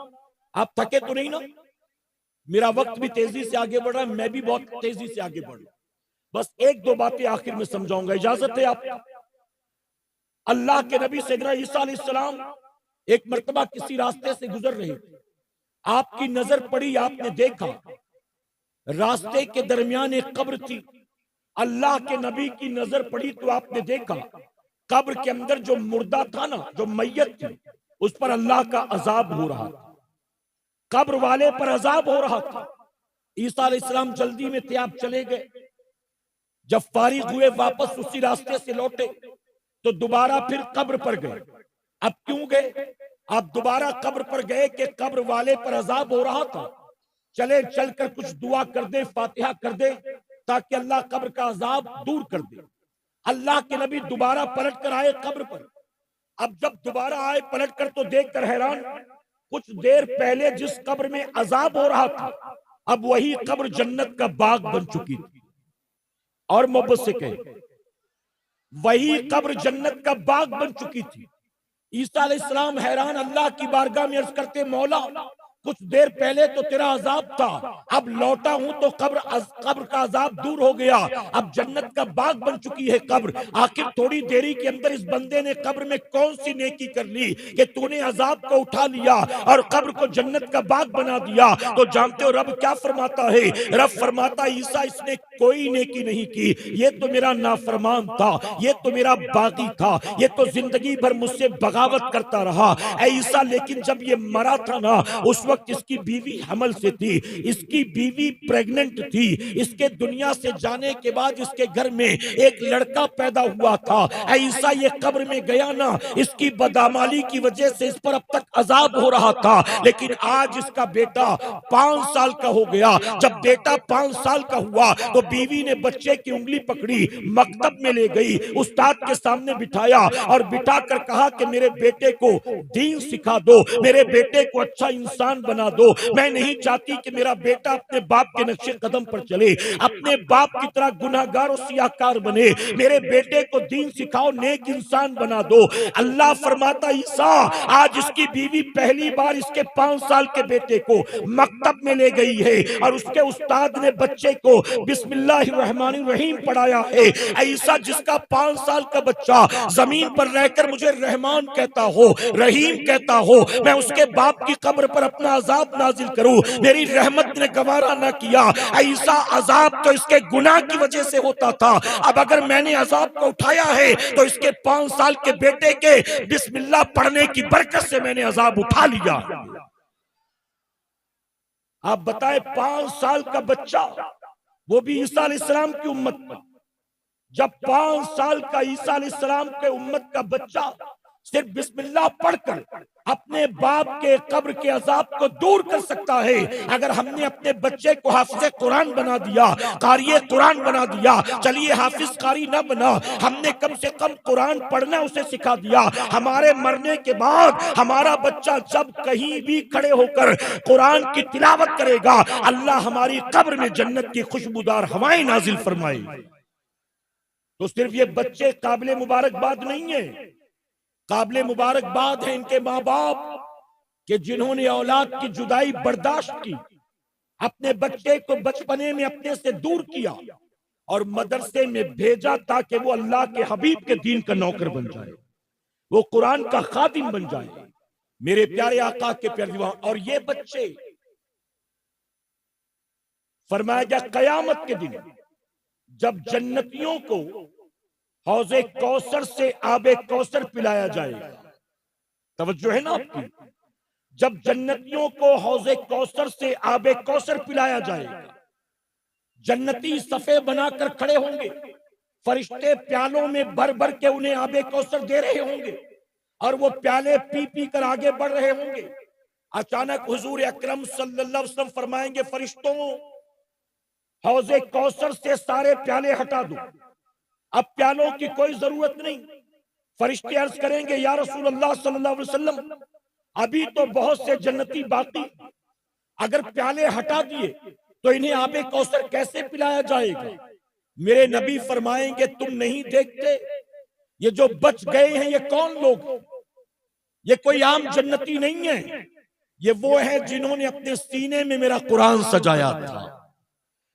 आप थके तो नहीं ना? मेरा वक्त भी तेजी से आगे बढ़ रहा है, मैं भी बहुत तेजी से आगे बढ़ रहा हूं, बस एक दो बातें आखिर में समझाऊंगा, इजाजत है आप? अल्लाह के नबी सैयदना ईसा अलैहिस्सलाम एक मर्तबा किसी रास्ते से गुजर रहे थे, आपकी नजर पड़ी, आपने देखा रास्ते के दरमियान एक कब्र थी। अल्लाह के नबी की नजर पड़ी तो आपने देखा कब्र के अंदर जो मुर्दा था ना, जो मैयत थी, उस पर अल्लाह का अजाब हो रहा था, कब्र वाले पर अजाब हो रहा था। ईसा अलैहिस्सलाम जल्दी में थे, आप चले गए। जब फारिग हुए, वापस उसी रास्ते से लौटे तो दोबारा फिर कब्र पर गए। अब क्यों गए? आप दोबारा कब्र पर गए कि कब्र वाले पर अजाब हो रहा था, चले चलकर कुछ दुआ कर दे, फातिहा कर दे, ताकि अल्लाह कब्र का अजाब दूर कर दे। अल्लाह के नबी दोबारा पलट कर आए कब्र पर। अब जब दोबारा आए पलट कर तो देख कर हैरान, कुछ देर पहले जिस कब्र में अजाब हो रहा था, अब वही कब्र जन्नत का बाग बन चुकी थी। और मोहब्बत से कहे, वही कब्र जन्नत का बाग बन चुकी थी। ईसा अलैहिस्सलाम हैरान, अल्लाह की बारगाह में अर्ज करते, मौला कुछ देर पहले तो तेरा अजाब था, अब लौटा हूं तो कब्र का अजाब दूर हो गया, अब जन्नत का बाग बन चुकी है कब्र। आखिर थोड़ी देरी के अंदर इस बंदे ने कब्र में कौन सी नेकी कर ली कि तूने अजाब को उठा लिया और कब्र को जन्नत का बाग बना दिया? तो जानते हो रब क्या फरमाता है? रब फरमाता, ईसा इसने कोई नेकी नहीं की, ये तो मेरा नाफरमान था, ये तो मेरा बागी था, ये तो जिंदगी भर मुझसे बगावत करता रहा। ऐ ईसा, लेकिन जब ये मरा था ना, उस वक्त इसकी बीवी हमल से थी, इसकी बीवी प्रेग्नेंट थी, इसके दुनिया से जाने के बाद इसके घर में एक लड़का पैदा हुआ था। ऐ ईसा, ये कब्र में गया ना, इसकी बदामाली की वजह से इस पर अब तक अजाब हो रहा था, लेकिन आज इसका बेटा 5 साल का हो गया। जब बेटा 5 साल का हुआ तो बीवी ने बच्चे की उंगली पकड़ी, मकतब में ले गई, उस्ताद के सामने बिठाया और बिठा कर कहा कि मेरे बेटे को दीन सिखा दो, मेरे बेटे को अच्छा इंसान बना दो। मैं नहीं चाहती कि मेरा बेटा अपने बाप के नक्शे कदम पर चले, अपने बाप की तरह गुनाहगार और सियाकार बने। मेरे बेटे को दीन सिखाओ, नेक इंसान बना दो। अल्लाह फरमाता ईसा आज इसकी बीवी पहली बार इसके 5 साल के बेटे को मकतब में ले गई है और उसके उस्ताद ने बच्चे को बिस्मिल्लाहिर्रहमानिर्रहीम पढ़ाया है। ईसा जिसका 5 साल का बच्चा जमीन पर रहकर मुझे रहमान कहता हो, रहीम कहता हो, मैं उसके बाप की कब्र पर अपना अजाब नाजिल करूं, मेरी रहमत ने गवारा ना किया। ईसा अजाब तो इसके गुनाह की वजह से होता था, अब अगर मैंने अजाब को उठाया है तो इसके 5 साल के बेटे के बिस्मिल्लाह पढ़ने की बरकत से मैंने अजाब उठा लिया। आप बताएं 5 साल का बच्चा, वो भी ईसा अलैहिस्सलाम की उम्मत में, जब 5 साल का ईसा अलैहिस्सलाम के उम्मत का बच्चा सिर्फ बिस्मिल्लाह पढ़कर अपने बाप के कब्र के अजाब को दूर कर सकता है, अगर हमने अपने बच्चे को हाफिज कुरान बना दिया, कारी कुरान बना दिया, चलिए हाफिज कारी ना बना, हमने कम से कम कुरान पढ़ना उसे सिखा दिया, हमारे मरने के बाद हमारा बच्चा जब कहीं भी खड़े होकर कुरान की तिलावत करेगा, अल्लाह हमारी कब्र में जन्नत की खुशबूदार हवाएं नाजिल फरमाए। तो सिर्फ ये बच्चे काबिल मुबारकबाद नहीं है, काबिल मुबारकबाद है इनके माँ बाप कि जिन्होंने औलाद की जुदाई बर्दाश्त की, अपने बच्चे को बचपने में अपने से दूर किया और मदरसे में भेजा ताकि वो अल्लाह के हबीब के दीन का नौकर बन जाए, वो कुरान का खादिम बन जाए। मेरे प्यारे आका के प्यारे दीवान, और ये बच्चे फरमाया गया कयामत के दिन जब जन्नतियों को हौजे कौसर से आबे कौसर पिलाया जाएगा, तवज्जो है ना आपकी, जब जन्नतियों को हौजे कौसर से आबे कौसर पिलाया जाएगा, जन्नती सफे बनाकर खड़े होंगे, फरिश्ते प्यालों में भर भर के उन्हें आबे कौसर दे रहे होंगे और वो प्याले पी पी कर आगे बढ़ रहे होंगे। अचानक हुजूर अकरम सल्लल्लाहु अलैहि वसल्लम फरमाएंगे, फरिश्तों हौजे कौसर से सारे प्याले हटा दो, अब प्यालों की कोई जरूरत नहीं। फरिश्ते अर्ज करेंगे, या रसूल अल्लाह सल्लल्लाहु अलैहि वसल्लम अभी तो बहुत से जन्नती बाकी, अगर प्याले हटा दिए तो इन्हें आबे कौसर कैसे पिलाया जाएगा? मेरे नबी फरमाएंगे, तुम नहीं देखते ये जो बच गए हैं ये कौन लोग? ये कोई आम जन्नती नहीं है, ये वो है जिन्होंने अपने सीने में मेरा कुरान सजाया था,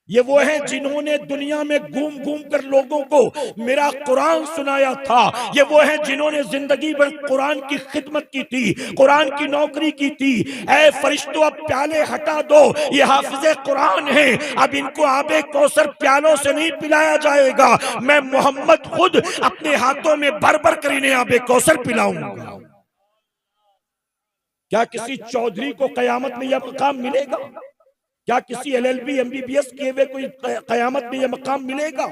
ये वो हैं जिन्होंने दुनिया में घूम घूम कर लोगों को मेरा कुरान सुनाया था, ये वो हैं जिन्होंने जिंदगी भर कुरान की खिदमत की थी, कुरान की नौकरी की थी। ऐ फरिश्तों अब प्याले हटा दो, ये हाफिजे कुरान हैं, अब इनको आबे कौसर प्यालों से नहीं पिलाया जाएगा, मैं मोहम्मद खुद अपने हाथों में भर भर कर इन्हें आबे कौसर पिलाऊंगा। क्या किसी चौधरी को कयामत में यह मकाम मिलेगा? क्या किसी LLB MBBS किए हुए कोई कयामत में यह मकाम मिलेगा?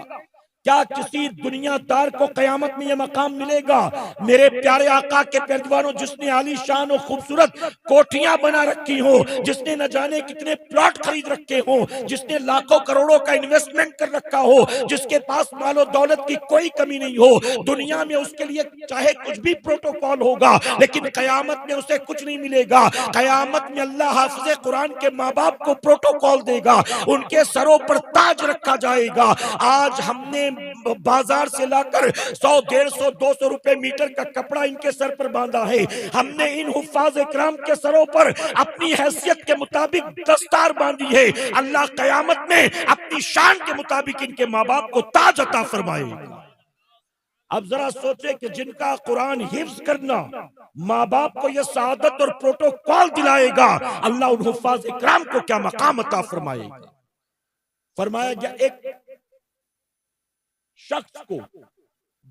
क्या किसी दुनियादार को कयामत में यह मकाम मिलेगा? मेरे प्यारे आका के प्यारे दीवानों, जिसने आलीशान और खूबसूरत कोठियां बना रखी हो, जिसने न जाने कितने प्लॉट खरीद रखे हो, जिसने लाखों करोड़ों का इन्वेस्टमेंट कर रखा हो, जिसके पास मालो दौलत की कोई कमी नहीं हो, दुनिया में उसके लिए चाहे कुछ भी प्रोटोकॉल होगा, लेकिन कयामत में उसे कुछ नहीं मिलेगा। कयामत में अल्लाह हाफिज़े कुरान के माँ बाप को प्रोटोकॉल देगा, उनके सरों पर ताज रखा जाएगा। आज हमने बाजार से लाकर 100, 150, 200 रुपए मीटर का कपड़ा इनके सर पर बांधा है, हमने इन हुफ्फाज़ इकराम के सरों पर अपनी हैसियत के मुताबिक दस्तार बांधी है। अल्लाह कयामत में अपनी शान के मुताबिक इनके माँ बाप को ताज अता फरमाएगा। अब जरा सोचे कि जिनका कुरान हिफ्ज करना माँ बाप को यह सआदत और प्रोटोकॉल दिलाएगा, अल्लाह उन हुफ्फाज़ इकराम को क्या मकाम अता फरमाएगा। फरमाया गया एक शख्स को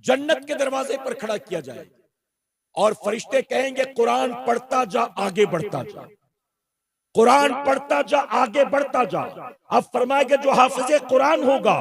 जन्नत के दरवाजे पर खड़ा किया जाएगा और फरिश्ते कहेंगे, कुरान पढ़ता जा, आगे बढ़ता जा, कुरान पढ़ता जा, आगे बढ़ता जा। अब फरमाएगा जो हाफिज़े कुरान होगा,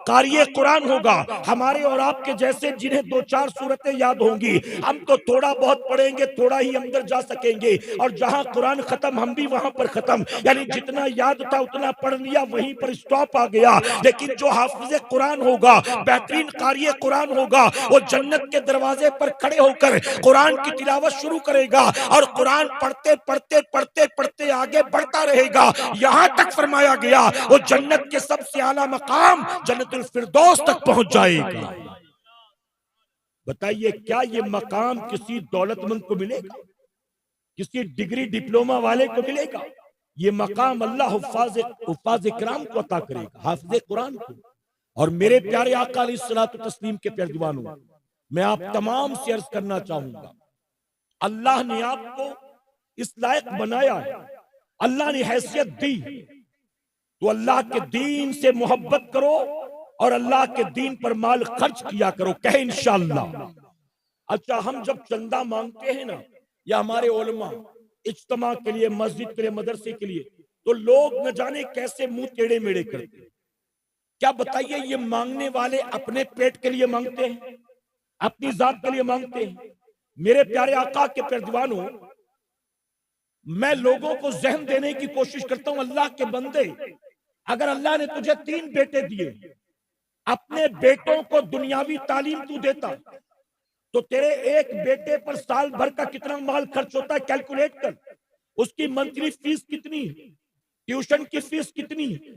कारिए कुरान होगा, हमारे और आपके जैसे जिन्हें 2-4 सूरतें याद होंगी, हम तो थोड़ा बहुत पढ़ेंगे, थोड़ा ही अंदर जा सकेंगे, और जहां कुरान खत्म हम भी वहां पर खत्म। यानी जितना याद था उतना पढ़ लिया, वहीं पर स्टॉप आ गया। लेकिन जो हाफिज़े कुरान होगा, बेहतरीन कारिए कुरान होगा, वो जन्नत के दरवाजे पर खड़े होकर कुरान की तिलावत शुरू करेगा और कुरान पढ़ते पढ़ते पढ़ते पढ़ते आगे बढ़ता रहेगा। यहां तक फरमाया गया वो जन्नत के सबसे आला मकाम जन्नतुल फिरदौस तक पहुंच जाएगा। बताइए क्या ये मकाम किसी दौलतमंद को मिलेगा, किसी डिग्री डिप्लोमा वाले को मिलेगा? ये मकाम अल्लाह हुफ्फाज़ इकराम को अता करेगा, हाफिज़े कुरान को। और मेरे प्यारे आका अलैहिस्सलातु तस्लीम के प्यारे दीवानों, मैं आप तमाम से अर्ज करना चाहूंगा, अल्लाह ने आपको इस लायक बनाया है, अल्लाह ने हैसियत दी, तो अल्लाह के दीन से मोहब्बत करो और अल्लाह के दीन पर माल खर्च किया करो। कहे इंशाअल्लाह। अच्छा, हम जब चंदा मांगते हैं ना, या हमारे उलमा इज्तिमा के लिए, मस्जिद के लिए, मदरसे के लिए, तो लोग न जाने कैसे मुंह टेढ़े मेढ़े करते हैं। क्या बताइए, ये मांगने वाले अपने पेट के लिए मांगते हैं, अपनी जात के लिए मांगते हैं? मेरे प्यारे आका के प्यारे दीवानों, मैं लोगों को जहन देने की कोशिश करता हूं, अल्लाह के बंदे, अगर अल्लाह ने तुझे 3 बेटे दिए, अपने बेटों को दुनियावी तालीम तू देता, तो तेरे एक बेटे पर साल भर का कितना माल खर्च होता है, कैलकुलेट कर। उसकी मंथली फीस कितनी है, ट्यूशन की फीस कितनी है,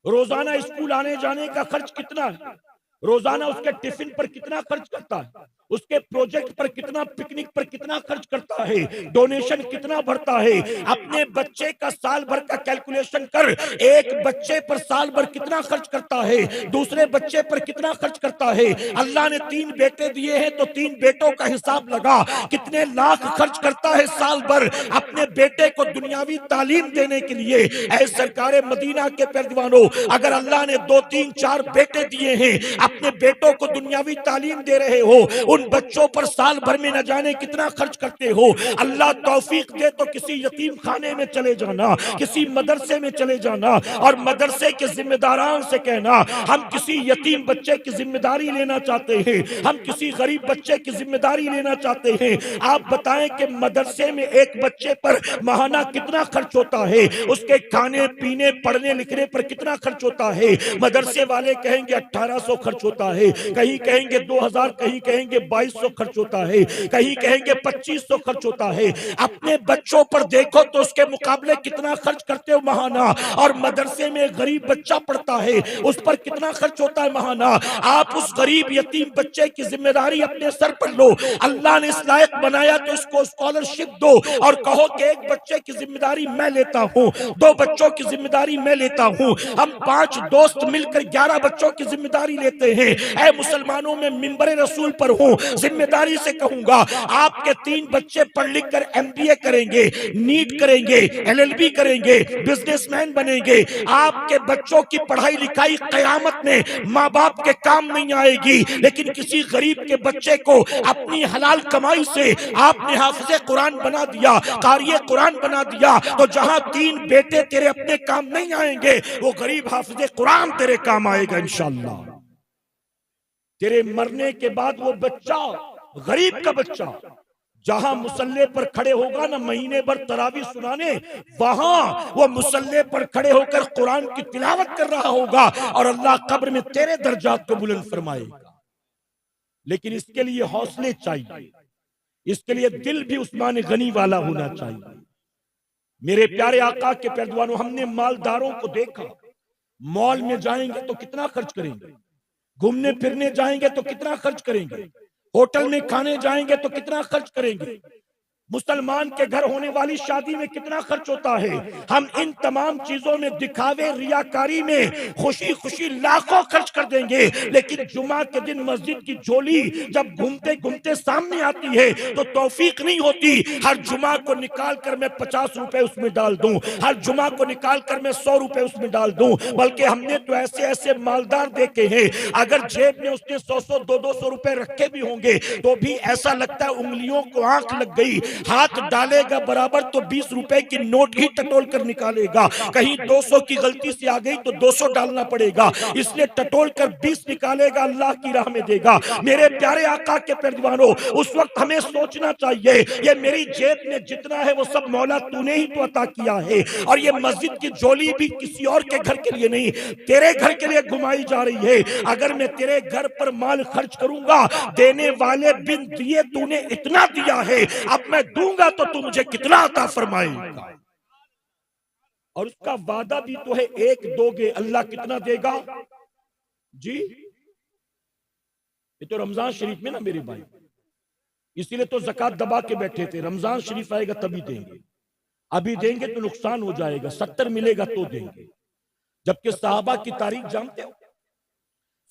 रोजाना स्कूल आने जाने का खर्च कितना है, रोजाना उसके टिफिन पर कितना खर्च करता है, उसके प्रोजेक्ट पर कितना, पिकनिक पर कितना खर्च करता है, डोनेशन कितना भरता है। अपने बच्चे का साल भर का कैलकुलेशन कर, एक बच्चे पर साल भर कितना खर्च करता है, दूसरे बच्चे पर कितना खर्च करता है। अल्लाह ने 3 बेटे दिए हैं तो 3 बेटों का हिसाब लगा, कितने लाख खर्च करता है साल भर अपने बेटे को दुनियावी तालीम देने के लिए। ऐ सरकारे मदीना के पैरवानों, अगर अल्लाह ने 2, 3, 4 बेटे दिए हैं, अपने बेटों को दुनियावी तालीम दे रहे हो, उन बच्चों पर साल भर में न जाने कितना खर्च करते हो। अल्लाह तौफीक दे तो किसी यतीम खाने में चले जाना, किसी मदरसे में चले जाना, और मदरसे के जिम्मेदारान से कहना हम किसी यतीम बच्चे की जिम्मेदारी लेना चाहते हैं, हम किसी गरीब बच्चे की जिम्मेदारी लेना चाहते हैं। आप बताएं कि मदरसे में एक बच्चे पर माहाना कितना खर्च होता है, उसके खाने पीने पढ़ने लिखने पर कितना खर्च होता है। मदरसे वाले कहेंगे 1800 खर्च होता है, कहीं कहेंगे 2000, कहीं कहेंगे 2200 खर्च होता है, कहीं कहेंगे 2500 खर्च होता है। अपने बच्चों पर देखो तो उसके मुकाबले कितना खर्च करते हो महाना, और मदरसे में गरीब बच्चा पढ़ता है उस पर कितना खर्च होता है महाना। आप उस गरीब यतीम बच्चे की जिम्मेदारी अपने सर पर लो। अल्लाह ने इस लायक बनाया तो इसको स्कॉलरशिप दो और कहो कि एक बच्चे की जिम्मेदारी मैं लेता हूँ, 2 बच्चों की जिम्मेदारी मैं लेता हूँ, हम 5 दोस्त मिलकर 11 बच्चों की जिम्मेदारी लेते हैं। ऐ मुसलमानों, में मिंबर रसूल पर हूँ, जिम्मेदारी से कहूंगा, आपके 3 बच्चे पढ़ लिख कर MBA करेंगे, नीट करेंगे, LLB करेंगे, बिजनेसमैन बनेंगे। आपके बच्चों की पढ़ाई लिखाई कयामत में माँ बाप के काम नहीं आएगी, लेकिन किसी गरीब के बच्चे को अपनी हलाल कमाई से आपने हाफिज़े कुरान बना दिया, कारिए कुरान बना दिया, तो जहां 3 बेटे तेरे अपने काम नहीं आएंगे, वो गरीब हाफिज़े कुरान तेरे काम आएगा इंशाअल्लाह। तेरे मरने के बाद वो बच्चा, गरीब का बच्चा, जहां मुसल्ले पर खड़े होगा ना महीने भर तरावी सुनाने, वहां वो मुसल्ले पर खड़े होकर कुरान की तिलावत कर रहा होगा और अल्लाह कब्र में तेरे दर्जात को बुलंद फरमाएगा। लेकिन इसके लिए हौसले चाहिए, इसके लिए दिल भी उस्मान गनी वाला होना चाहिए। मेरे प्यारे आका के पैरवानों, हमने मालदारों को देखा, मॉल में जाएंगे तो कितना खर्च करेंगे, घूमने फिरने जाएंगे तो कितना खर्च करेंगे, होटल में खाने जाएंगे तो कितना खर्च करेंगे, मुसलमान के घर होने वाली शादी में कितना खर्च होता है। हम इन तमाम चीजों में दिखावे, रियाकारी में खुशी खुशी लाखों खर्च कर देंगे, लेकिन जुमा के दिन मस्जिद की झोली जब घूमते घूमते सामने आती है तो तौफीक नहीं होती हर जुमा को निकाल कर मैं 50 रुपए उसमें डाल दूं, हर जुमा को निकाल कर मैं 100 रुपए उसमें डाल दूं। बल्कि हमने तो ऐसे ऐसे मालदार देखे हैं, अगर जेब में उसने 100-100, 200-200 रुपए रखे भी होंगे तो भी ऐसा लगता है उंगलियों को आंख लग गई, हाथ डालेगा बराबर तो 20 रुपए की नोट ही टटोल कर निकालेगा। कहीं 200 की गलती से आ गई तो 200 डालना पड़ेगा, इसलिए टटोल कर 20 निकालेगा, अल्लाह की राह में देगा। मेरे प्यारे आका के पैरवानों, उस वक्त हमें सोचना चाहिए ये मेरी जेब में जितना है वो सब मौला तूने ही तो अता किया है, और ये मस्जिद की झोली भी किसी और के घर के लिए नहीं, तेरे घर के लिए घुमाई जा रही है। अगर मैं तेरे घर पर माल खर्च करूंगा, देने वाले बिन दिए तूने इतना दिया है, अब मैं दूंगा तो तू मुझे कितना अता फरमाएगा। और उसका वादा भी तो है, एक दोगे अल्लाह कितना देगा जी। ये तो रमजान शरीफ में ना मेरे भाई, इसीलिए तो ज़कात दबा के बैठे थे, रमजान शरीफ आएगा तभी देंगे, अभी देंगे तो नुकसान हो जाएगा, 70 मिलेगा तो देंगे। जबकि साहबा की तारीख जानते हो,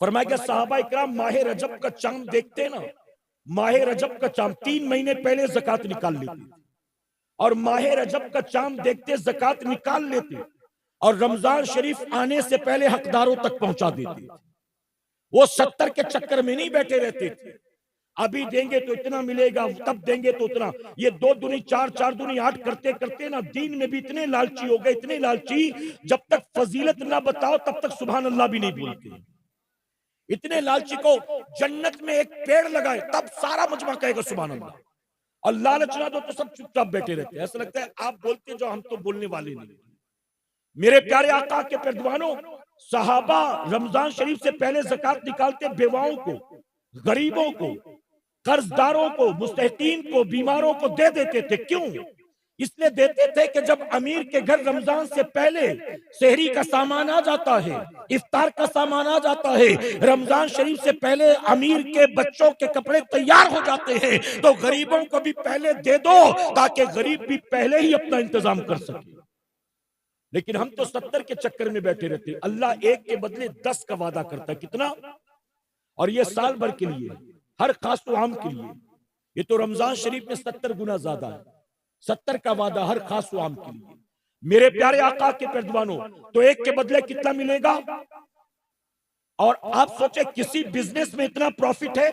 फरमाया कि साहबा इकराम माह रजब का चांद देखते ना, माह रजब का चांद 3 महीने पहले ज़कात निकाल लेते, और माह रजब का चांद देखते ज़कात निकाल लेते, और रमजान शरीफ आने से पहले हकदारों तक पहुंचा देते। वो 70 के चक्कर में नहीं बैठे रहते थे, अभी देंगे तो इतना मिलेगा, तब देंगे तो उतना, ये 2 दूनी 4, 4 दूनी 8 करते करते ना दीन में भी इतने लालची हो गए, इतने लालची, जब तक फजीलत ना बताओ तब तक सुभान अल्लाह भी नहीं बोलते। इतने लालची को जन्नत में एक पेड़ लगाए तब सारा मजमा कहेगा सुभान अल्लाह, और लालच ना दो तो सब चुपचाप बैठे रहते। ऐसा लगता है आप बोलते जो हम तो बोलने वाले नहीं। मेरे प्यारे आका के पैरवानों, सहाबा रमजान शरीफ से पहले ज़कात निकालते, बेवाओं को, गरीबों को, कर्जदारों को, मुस्तहिकीन को, बीमारों को दे देते थे। क्यों? इसलिए देते थे कि जब अमीर के घर रमजान से पहले सेहरी का सामान आ जाता है, इफ्तार का सामान आ जाता है, रमजान शरीफ से पहले अमीर के बच्चों के कपड़े तैयार हो जाते हैं, तो गरीबों को भी पहले दे दो ताकि गरीब भी पहले ही अपना इंतजाम कर सके। लेकिन हम तो 70 के चक्कर में बैठे रहते। अल्लाह एक के बदले 10 का वादा करता है। कितना? और ये साल भर के लिए, हर खास व आम के लिए। ये तो रमजान शरीफ में 70 गुना ज्यादा है, 70 का वादा हर खास व आम के लिए। मेरे प्यारे आका के पैरवानों, तो एक के बदले कितना मिलेगा? और आप सोचे किसी बिजनेस में इतना प्रॉफिट है,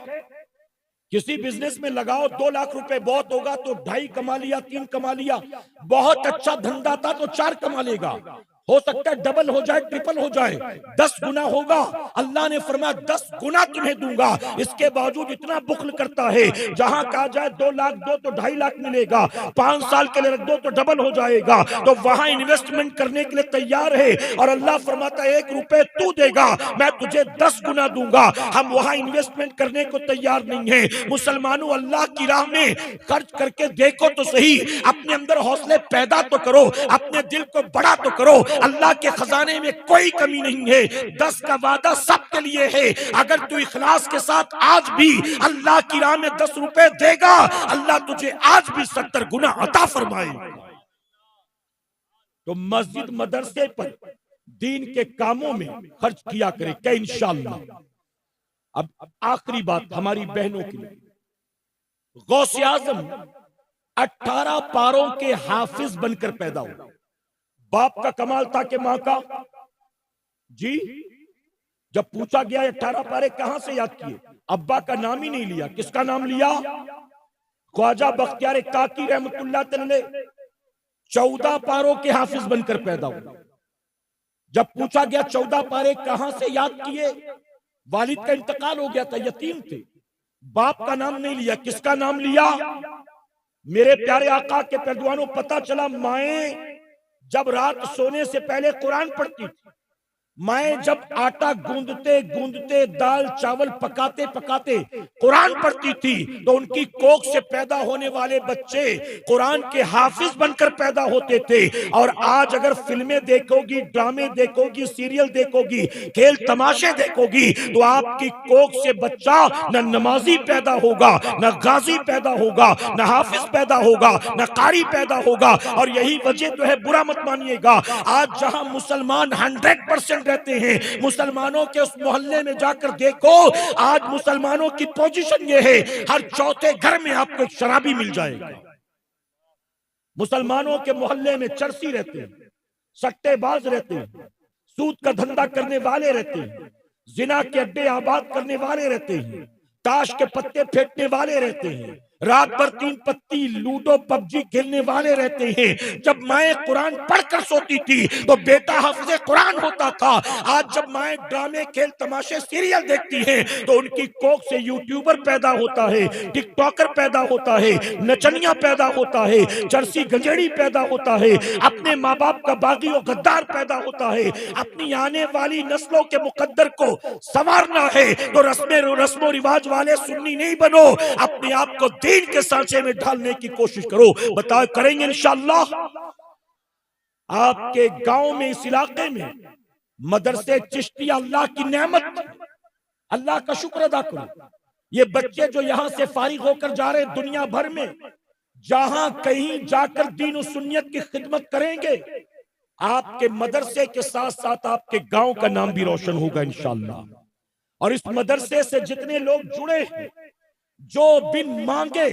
किसी बिजनेस में लगाओ 2 लाख रुपए बहुत होगा तो 2.5 कमा लिया, 3 कमा लिया, बहुत अच्छा धंधा था तो 4 कमा लेगा, हो सकता है डबल हो जाए, ट्रिपल हो जाए, 10 गुना होगा। अल्लाह ने फरमाया 10 गुना तुम्हें दूंगा। इसके बावजूद इतना बुख्ल करता है, जहां कहा जाए 2 लाख दो तो 2.5 लाख मिलेगा, 5 साल के लिए रख दो तो डबल हो जाएगा, तो वहां इन्वेस्टमेंट करने के लिए तैयार है। और अल्लाह फरमाता है 1 रुपए तू देगा मैं तुझे 10 गुना दूंगा। हम वहां इन्वेस्टमेंट करने को तैयार नहीं है। मुसलमानों, अल्लाह की राह में खर्च करके देखो तो सही, अपने अंदर हौसले पैदा तो करो, अपने दिल को बड़ा तो करो। अल्लाह के खजाने में कोई कमी नहीं है, 10 का वादा सबके लिए है। अगर तू इखलास के साथ आज भी अल्लाह की राह में 10 रुपए देगा, अल्लाह तुझे आज भी 70 गुना अता फरमाएगा। तो मस्जिद मदरसे पर दीन के कामों में खर्च किया करे क्या इंशाअल्लाह। अब आखिरी बात हमारी बहनों के लिए, गौसे आजम 18 पारों के हाफिज बनकर पैदा हुआ। बाप का कमाल था कि मां का जी, जब पूछा गया 18 पारे कहां से याद किए, अब्बा का नाम ही नहीं लिया। किसका नाम लिया? ख्वाजा बख्तियार काकी रहमतुल्लाह तआला 14 पारों के हाफिज बनकर पैदा हुआ। जब पूछा गया 14 पारे कहां से याद किए, वालिद का इंतकाल हो गया था, यतीम थे, बाप का नाम नहीं लिया। किसका नाम लिया? मेरे प्यारे आका के पैरवानों, पता चला माएं जब रात सोने से पहले कुरान पढ़ती थी, माएं जब आटा गूंदते गूंदते, दाल चावल पकाते पकाते कुरान पढ़ती थी, तो उनकी कोख से पैदा होने वाले बच्चे कुरान के हाफिज बनकर पैदा होते थे। और आज अगर फिल्में देखोगी, ड्रामे देखोगी, सीरियल देखोगी, खेल तमाशे देखोगी, तो आपकी कोख से बच्चा न नमाजी पैदा होगा, न गाजी पैदा होगा, न हाफिज पैदा होगा, न कारी पैदा होगा। और यही वजह तो है, बुरा मत मानिएगा, आज जहां मुसलमान 100% रहते हैं, मुसलमानों के उस मोहल्ले में जाकर देखो, आज मुसलमानों की पोजीशन ये है, हर चौथे घर में आपको एक शराबी मिल जाएगा। मुसलमानों के मोहल्ले में चरसी रहते हैं, सट्टेबाज रहते हैं, सूद का धंधा करने वाले रहते हैं, जिना के अड्डे आबाद करने वाले रहते हैं, ताश के पत्ते फेंकने वाले रहते हैं, रात भर 3 पत्ती लूडो पबजी खेलने वाले रहते हैं। जब माए कुरान पढ़कर सोती थी तो बेटा हाफिज़े कुरान होता था। आज जब माए ड्रामे खेल तमाशे सीरियल देखती हैं तो उनकी कोख से यूट्यूबर पैदा होता है, टिकटॉकर पैदा होता है, नचनिया पैदा होता है, चरसी गंजेड़ी पैदा होता है, अपने माँ बाप का बागी और गद्दार पैदा होता है। अपनी आने वाली नस्लों के मुकद्दर को संवारना है तो रस्मो रिवाज वाले सुन्नी नहीं बनो, अपने आप को दीन के सांचे में ढालने की कोशिश करो। बताओ करेंगे इंशाअल्लाह। आपके गांव में, इस इलाके में मदरसे चिश्तिया अल्लाह की नेमत, अल्लाह का शुक्र अदा करो। ये बच्चे जो यहां से फारिग होकर जा रहे दुनिया भर में, जहां कहीं जाकर दीन और सुन्नियत की खिदमत करेंगे, आपके मदरसे के साथ साथ आपके गांव का नाम भी रोशन होगा इंशाअल्लाह। और इस मदरसे से जितने लोग जुड़े हैं, जो बिन मांगे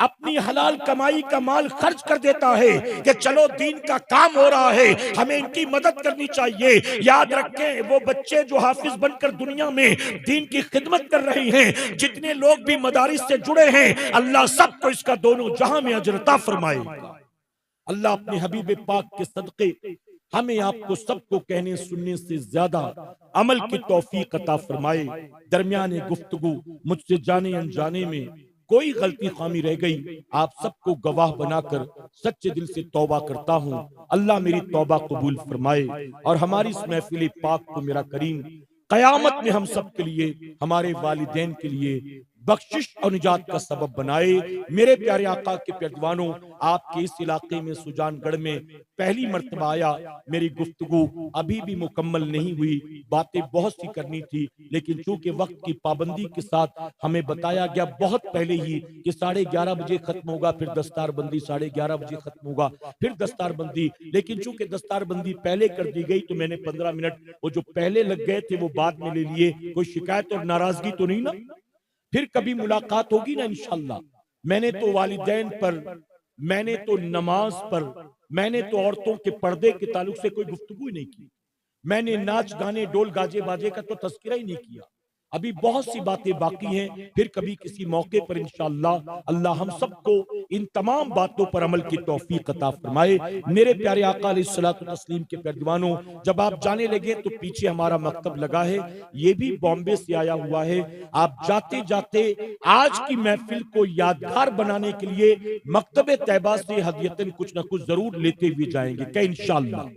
अपनी हलाल कमाई का माल खर्च कर देता है कि चलो दीन का काम हो रहा है, हमें इनकी मदद करनी चाहिए। याद रखें, वो बच्चे जो हाफिज बनकर दुनिया में दीन की खिदमत कर रहे हैं, जितने लोग भी मदारिस से जुड़े हैं, अल्लाह सबको इसका दोनों जहां में अजर अता फरमाएगा। अल्लाह अपने हबीब पाक के सदके हमें आपको सबको कहने सुनने से ज्यादा अमल की तौफीक अता फरमाए। दरमियान गुफ्तगू मुझसे जाने अनजाने में कोई गलती खामी रह गई, आप सबको गवाह बनाकर सच्चे दिल से तौबा करता हूँ। अल्लाह मेरी तौबा कबूल फरमाए और हमारी इस महफिल पाक को मेरा करीम कयामत में हम सब के लिए, हमारे वालिदैन के लिए बख्शिश और निजात का सबब बनाए। मेरे प्यारे आका के प्यारवानों, आपके इस इलाके में सुजानगढ़ में पहली मर्तबा आया। मेरी गुफ्तगू अभी भी मुकम्मल नहीं हुई, बातें बहुत सी करनी थी, लेकिन चूंकि वक्त की पाबंदी के साथ हमें बताया गया बहुत पहले ही कि 11:30 बजे खत्म होगा, फिर दस्तारबंदी 11:30 बजे खत्म होगा, फिर दस्तारबंदी। लेकिन चूंकि दस्तारबंदी पहले कर दी गई तो मैंने 15 मिनट वो जो पहले लग गए थे वो बाद में ले लिए। कोई शिकायत और नाराजगी तो नहीं ना? फिर कभी मुलाकात होगी ना इंशाअल्लाह। मैंने तो वालिदैन पर, मैंने तो नमाज पर, मैंने तो औरतों के पर्दे के ताल्लुक से कोई गुफ्तगू ही नहीं की। मैंने नाच गाने ढोल गाजे बाजे का तो तस्करा ही नहीं किया। अभी बहुत सी बातें बाकी हैं, फिर कभी किसी मौके पर इंशाअल्लाह अल्लाह हम सबको इन तमाम बातों पर अमल की तौफीक अता फरमाए। मेरे प्यारे आका अलैहिस्सलातु तस्लीम के प्यारे दीवानों, जब आप जाने लगे तो पीछे हमारा मकतब लगा है, ये भी बॉम्बे से आया हुआ है। आप जाते जाते आज की महफिल को यादगार बनाने के लिए मकतब तैयबा से हदियतन कुछ न कुछ जरूर लेते हुए जाएंगे क्या इंशाअल्लाह।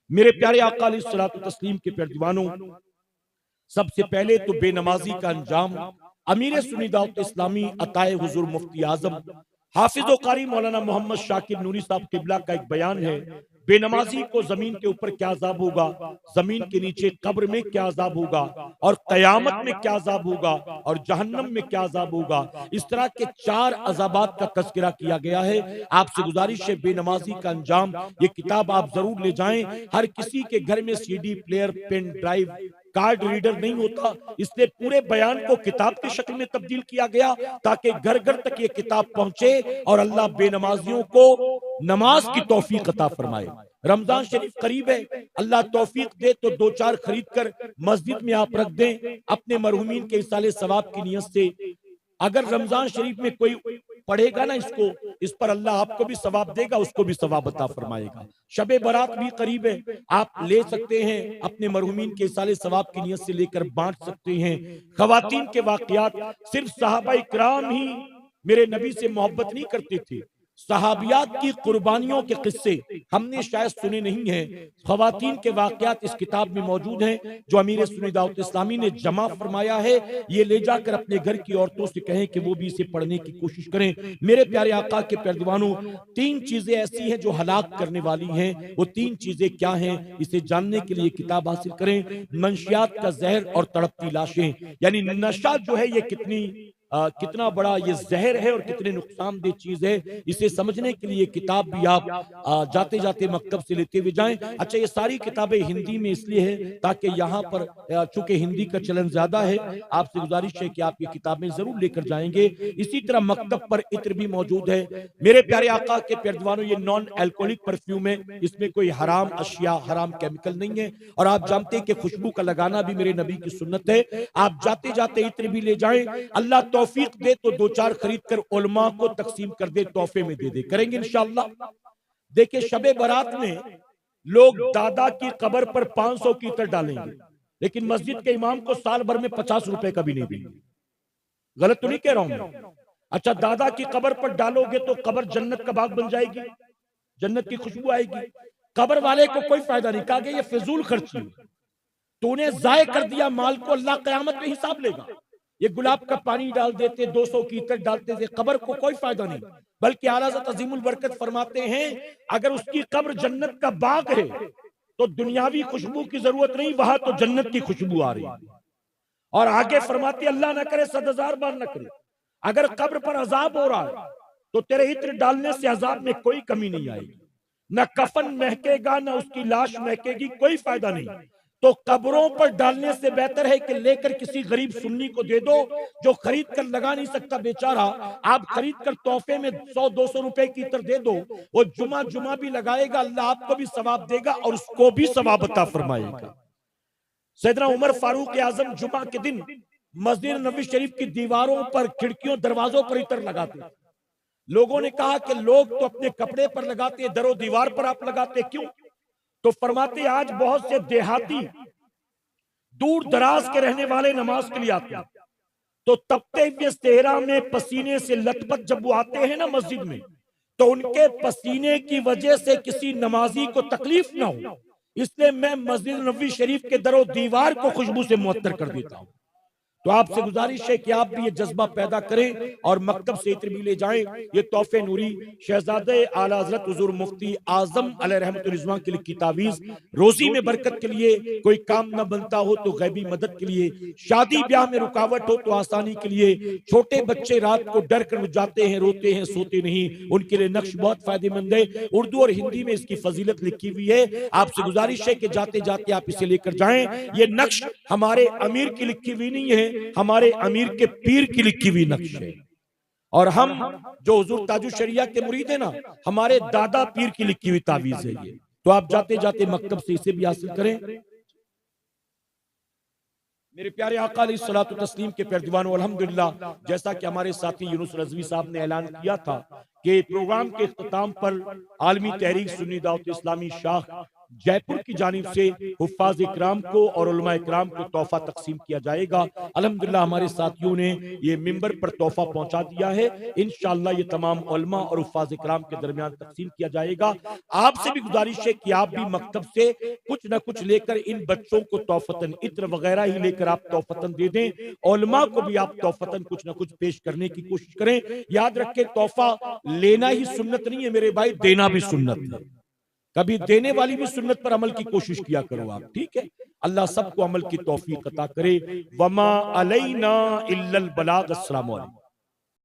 मेरे प्यारे आका अलैहिस्सलातु तस्लीम के प्यारे दीवानों, सबसे पहले तो बेनमाजी का अंजाम अमीर सुन्नी दावत इस्लामी अताए हुजूर मुफ्ती आजम हाफिज कारी मौलाना मोहम्मद शाकिर नूरी साहब किबला का एक बयान है। बेनमाजी को जमीन के ऊपर क्या अजाब होगा, जमीन के नीचे कब्र में क्या अजाब होगा, और कयामत में क्या अजाब होगा, और जहन्नम में क्या अजाब होगा। इस तरह के 4 अजाबात का तज़किरा किया गया है। आपसे गुजारिश है, बेनमाजी का अंजाम, ये किताब आप जरूर ले जाएं। हर किसी के घर में CD player, pen drive, card reader नहीं होता, इसलिए पूरे बयान को किताब की शक्ल में तब्दील किया गया ताकि घर घर तक ये किताब पहुंचे और अल्लाह बेनमाजियों को नमाज की तौफीक अता फरमाए। रमजान शरीफ करीब है, अल्लाह तौफीक दे तो 2-4 खरीद कर मस्जिद में आप रख दें अपने मरहुमीन के इसाले सवाब की नियत से। अगर रमजान शरीफ में कोई पढ़ेगा ना इसको, इस पर अल्लाह आपको भी सवाब देगा, उसको भी सवाब अता फरमाएगा। शबे बारात भी करीब है, आप ले सकते हैं अपने मरहुमीन के इसाले सवाब की नियत से लेकर बांट सकते हैं। खवातीन के वाकयात, सिर्फ सहाबा इकराम ही मेरे नबी से मोहब्बत नहीं करते थे, सहाबियात की कुर्बानियों के किस्से हमने शायद सुने नहीं हैं। खवातीन के वाकयात इस किताब में मौजूद हैं जो अमीर सुन्नी दावत इस्लामी ने जमा फरमाया है। ये ले जाकर अपने घर की औरतों से कहें कि वो भी इसे पढ़ने की कोशिश करें। मेरे प्यारे आका के प्यारे दीवानों, 3 चीजें ऐसी हैं जो हलाक करने वाली हैं। वो 3 चीजें क्या हैं, इसे जानने के लिए किताब हासिल करें। मंशियात का जहर और तड़पती लाशें, यानी नशा जो है ये कितना बड़ा ये जहर है और कितने नुकसानदेह चीज है, इसे समझने के लिए किताब भी आप जाते जाते मकतब से लेते हुए जाएं। अच्छा, ये सारी किताबें हिंदी में इसलिए है ताकि यहाँ पर चूंकि हिंदी का चलन ज्यादा है, आपसे गुजारिश है कि आप ये किताबें जरूर लेकर जाएंगे। इसी तरह मकतब पर इत्र भी मौजूद है। मेरे प्यारे आका के प्यारे दीवानों, ये नॉन एल्कोहलिक परफ्यूम है, इसमें कोई हराम अशिया, हराम केमिकल नहीं है। और आप जानते हैं कि खुशबू का लगाना भी मेरे नबी की सुन्नत है। आप जाते जाते इत्र भी ले जाएं। अल्लाह तौफीक दे तो 2-4 खरीद कर उलमा को तकसीम कर दे, तोहफे में दे दे, करेंगे इंशाअल्लाह। देखिए शबे बारात में लोग दादा की कब्र पर 500 की इत्र डालेंगे, लेकिन मस्जिद के इमाम को साल भर में 50 रुपए का भी नहीं देंगे। गलत तो नहीं कह रहा हूं मैं? अच्छा, दादा की कब्र पर डालोगे तो कब्र जन्नत का बाग बन जाएगी, जन्नत की खुशबू आएगी। कब्र वाले को कोई फायदा नहीं, कहा ये फिजूल खर्ची, तूने जाय कर दिया माल को, अल्लाह कयामत में हिसाब लेगा। ये गुलाब का पानी डाल देते, 200 की इत्र डालते थे, कब्र को कोई फायदा नहीं। बल्कि आला हज़रत अज़ीमुल बरकत फरमाते हैं अगर उसकी कब्र जन्नत का बाग है तो दुनियावी खुशबू की जरूरत नहीं, वहां तो जन्नत की खुशबू आ रही है। और आगे फरमाते अल्लाह ना करे 100,000 बार ना करे, अगर कब्र पर अजाब हो रहा है तो तेरे इत्र डालने से अजाब में कोई कमी नहीं आएगी, न कफन महकेगा न उसकी लाश महकेगी, कोई फायदा नहीं। तो कब्रों पर डालने से बेहतर है कि लेकर किसी गरीब सुन्नी को दे दो जो खरीद कर लगा नहीं सकता बेचारा। आप खरीद कर तोहफे में 100-200 रुपए की इत्र दे दो, वो जुमा भी लगाएगा, अल्लाह आपको भी सवाब देगा और उसको भी सवाब अता फरमाएगा। सैयदना उमर फारूक आजम जुमा के दिन मस्जिद नबवी शरीफ की दीवारों पर, खिड़कियों, दरवाजों पर इत्र लगाते। लोगों ने कहा कि लोग तो अपने कपड़े पर लगाते, दरो दीवार पर आप लगाते क्यों? तो फरमाते आज बहुत से देहाती दूर दराज के रहने वाले नमाज के लिए आते हैं, तो तपते हुए सेहरा में पसीने से लथपथ जब वो आते हैं ना मस्जिद में, तो उनके पसीने की वजह से किसी नमाजी को तकलीफ ना हो, इसलिए मैं मस्जिद नबवी शरीफ के दरो दीवार को खुशबू से मुअत्तर कर देता हूं। तो आपसे गुजारिश है कि आप भी ये जज्बा पैदा करें और मकतब से इत्र भी ले जाएं। ये तोहफे नूरी शहजादे आला हज़रत हुज़ूर मुफ्ती आजम अलैहि रहमतुल रिज़वान की लिखी तावीज़, रोजी में बरकत के लिए, कोई काम न बनता हो तो गैबी मदद के लिए, शादी ब्याह में रुकावट हो तो आसानी के लिए, छोटे बच्चे रात को डर कर जाते हैं, रोते हैं, सोते नहीं, उनके लिए नक्श बहुत फायदेमंद है। उर्दू और हिंदी में इसकी फजीलत लिखी हुई है। आपसे गुजारिश है कि जाते जाते आप इसे लेकर जाएं। ये नक्श हमारे अमीर की लिखी हुई नहीं है, हमारे अमीर के पीर की लिखी हुई नक्श है। और हम जो हुजूर ताजुश शरिया के मुरीद है ना, हमारे दादा पीर की लिखी हुई तावीज़ है ये। तो आप जाते जाते मकतब से इसे भी हासिल करें। मेरे प्यारे आका अलैहिस्सलातु तस्लीम के प्यारे दीवानों, अल्हम्दुलिल्लाह जैसा कि हमारे साथी यूनुस रज़वी साहब ने ऐलान किया था कि प्रोग्राम के इख्तिताम पर आलमी तहरीक सुन्नी दावत इस्लामी शाख जयपुर की जानिब से हुफ्फाज़ इकराम को और उलमा इकराम को तोहफा तकसीम किया जाएगा। अल्हम्दुलिल्लाह हमारे साथियों ने ये मिंबर पर तोहफा पहुंचा दिया है। इंशाअल्लाह ये तमाम उलमा और हुफ्फाज़ इकराम के दरमियान तकसीम किया जाएगा। आपसे भी गुजारिश है कि आप भी मकतब से कुछ न कुछ लेकर इन बच्चों को तोहफतन, इत्र वगैरह ही लेकर आप तोहफतन दे दें। उलमा को भी आप तोहफतन कुछ न कुछ पेश करने की कोशिश करें। याद रखें, तोहफा लेना ही सुन्नत नहीं है मेरे भाई, देना भी सुन्नत है। कभी देने वाली भी सुन्नत पर अमल की कोशिश किया करो आप, ठीक है? अल्लाह सबको अमल की तौफीक अता करे। वमा अलैना इल्लल बलाग। अस्सलामु अलैकुम।